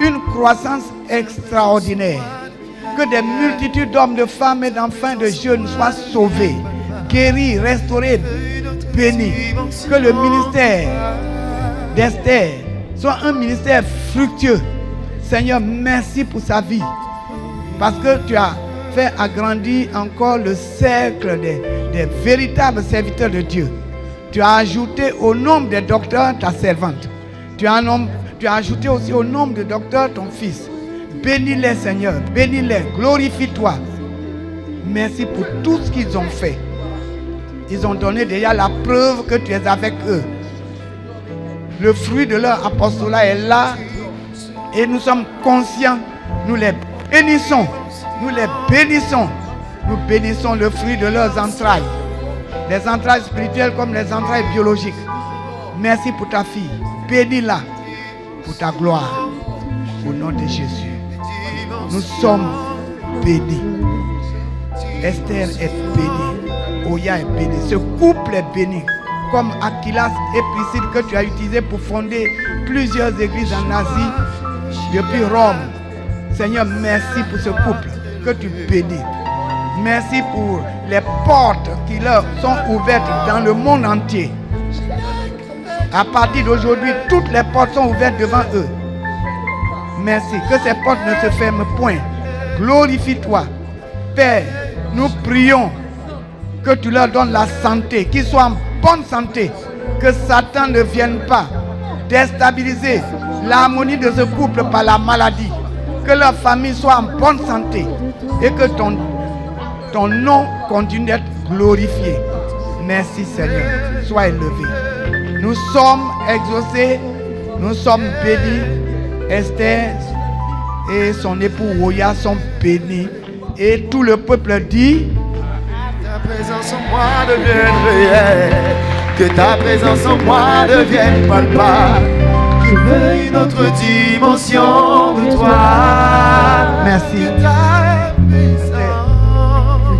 une croissance extraordinaire. Que des multitudes d'hommes, de femmes et d'enfants, de jeunes soient sauvés, guéris, restaurés, bénis. Que le ministère d'Esther soit un ministère fructueux. Seigneur, merci pour sa vie. Parce que tu as fait agrandir encore le cercle des véritables serviteurs de Dieu. Tu as ajouté au nombre des docteurs ta servante. Tu as ajouté aussi au nombre de docteurs ton fils. Bénis-les, Seigneur. Bénis-les. Glorifie-toi. Merci pour tout ce qu'ils ont fait. Ils ont donné déjà la preuve que tu es avec eux. Le fruit de leur apostolat est là. Et nous sommes conscients. Nous les bénissons. Nous les bénissons. Nous bénissons le fruit de leurs entrailles. Les entrailles spirituelles comme les entrailles biologiques. Merci pour ta fille. Bénis-la pour ta gloire. Au nom de Jésus. Nous sommes bénis. Esther est bénie. Oya est bénie. Ce couple est béni. Comme Aquilas et Priscille que tu as utilisé pour fonder plusieurs églises en Asie depuis Rome. Seigneur, merci pour ce couple que tu bénis. Merci pour les portes qui leur sont ouvertes dans le monde entier. À partir d'aujourd'hui, toutes les portes sont ouvertes devant eux. Merci. Que ces portes ne se ferment point. Glorifie-toi. Père, Nous prions que tu leur donnes la santé, qu'ils soient en bonne santé, que Satan ne vienne pas déstabiliser l'harmonie de ce couple par la maladie, que leur famille soit en bonne santé et que ton nom continue d'être glorifié. Merci Seigneur, sois élevé. Nous sommes exaucés, nous sommes bénis. Esther et son époux Woya sont bénis. Et tout le peuple dit: Ta présence en moi devienne réelle, que ta présence en moi devienne palpable. Je veux une autre dimension de toi. merci. Que ta présence,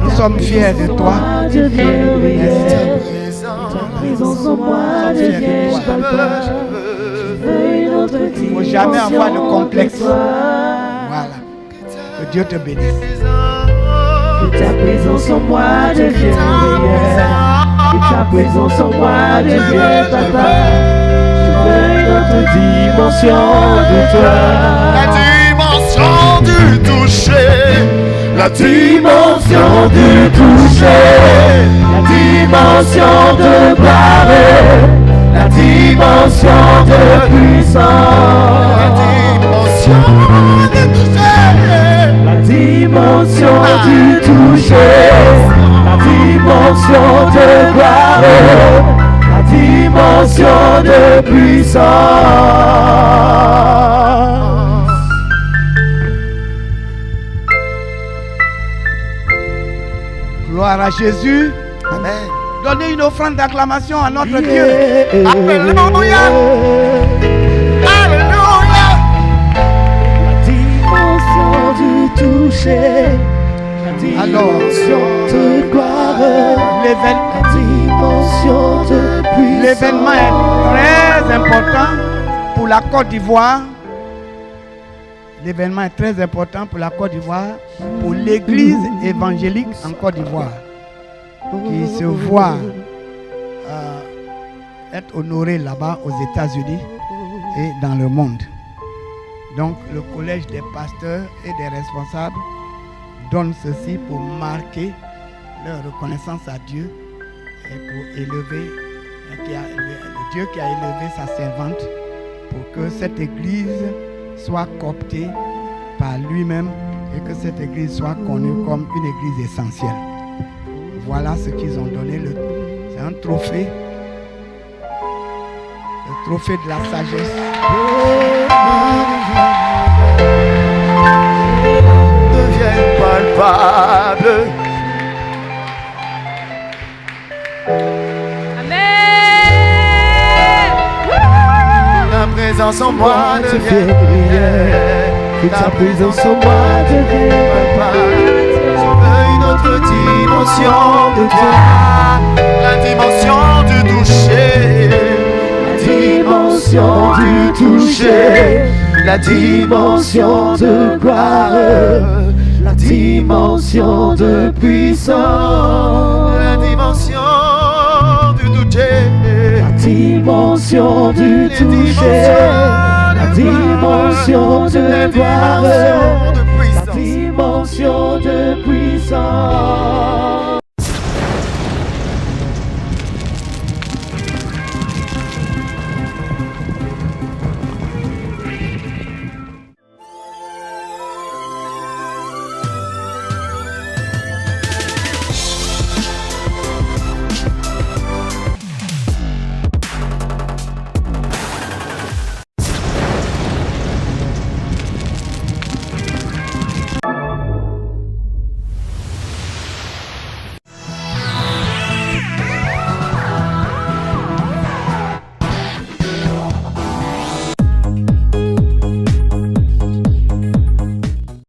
Nous sommes fiers de toi. Devienne réelle. ta Ta présence en moi devienne palpable. Je veux une autre Il ne faut jamais avoir de complexe. dimension de toi. Voilà. Que Dieu te bénisse. Que ta présence en moi devienne réelle. Que ta présence en moi devienne palpable. Je veux une autre dimension de toi. La dimension du toucher, la Dimension du toucher, la dimension de gloire, la dimension de puissance, la dimension du toucher, la dimension de gloire, la dimension de puissance. Gloire à Jésus. Amen. Donnez une offrande d'acclamation à notre Dieu. Alléluia. Alléluia. La dimension du toucher, la Alors, dimension de gloire, l'événement la dimension de puissance. l'événement est très important pour la Côte d'Ivoire. L'événement est très important pour la Côte d'Ivoire, pour l'église évangélique en Côte d'Ivoire, qui se voit être honorée là-bas aux États-Unis et dans le monde. Donc le collège des pasteurs et des responsables donne ceci pour marquer leur reconnaissance à Dieu et pour élever le Dieu qui a élevé sa servante pour que cette église soit cooptée par lui-même et que cette église soit connue comme une église essentielle. Voilà ce qu'ils ont donné. C'est un trophée. Le trophée de la sagesse. Devienne palpable. Ta présence en moi devienne réelle. Que ta présence en moi devienne palpable. Je veux une autre dimension de toi. La dimension du toucher. La dimension du toucher, la dimension de gloire, la dimension de puissance, La dimension du toucher. la dimension du toucher, la dimension de gloire, la dimension de puissance.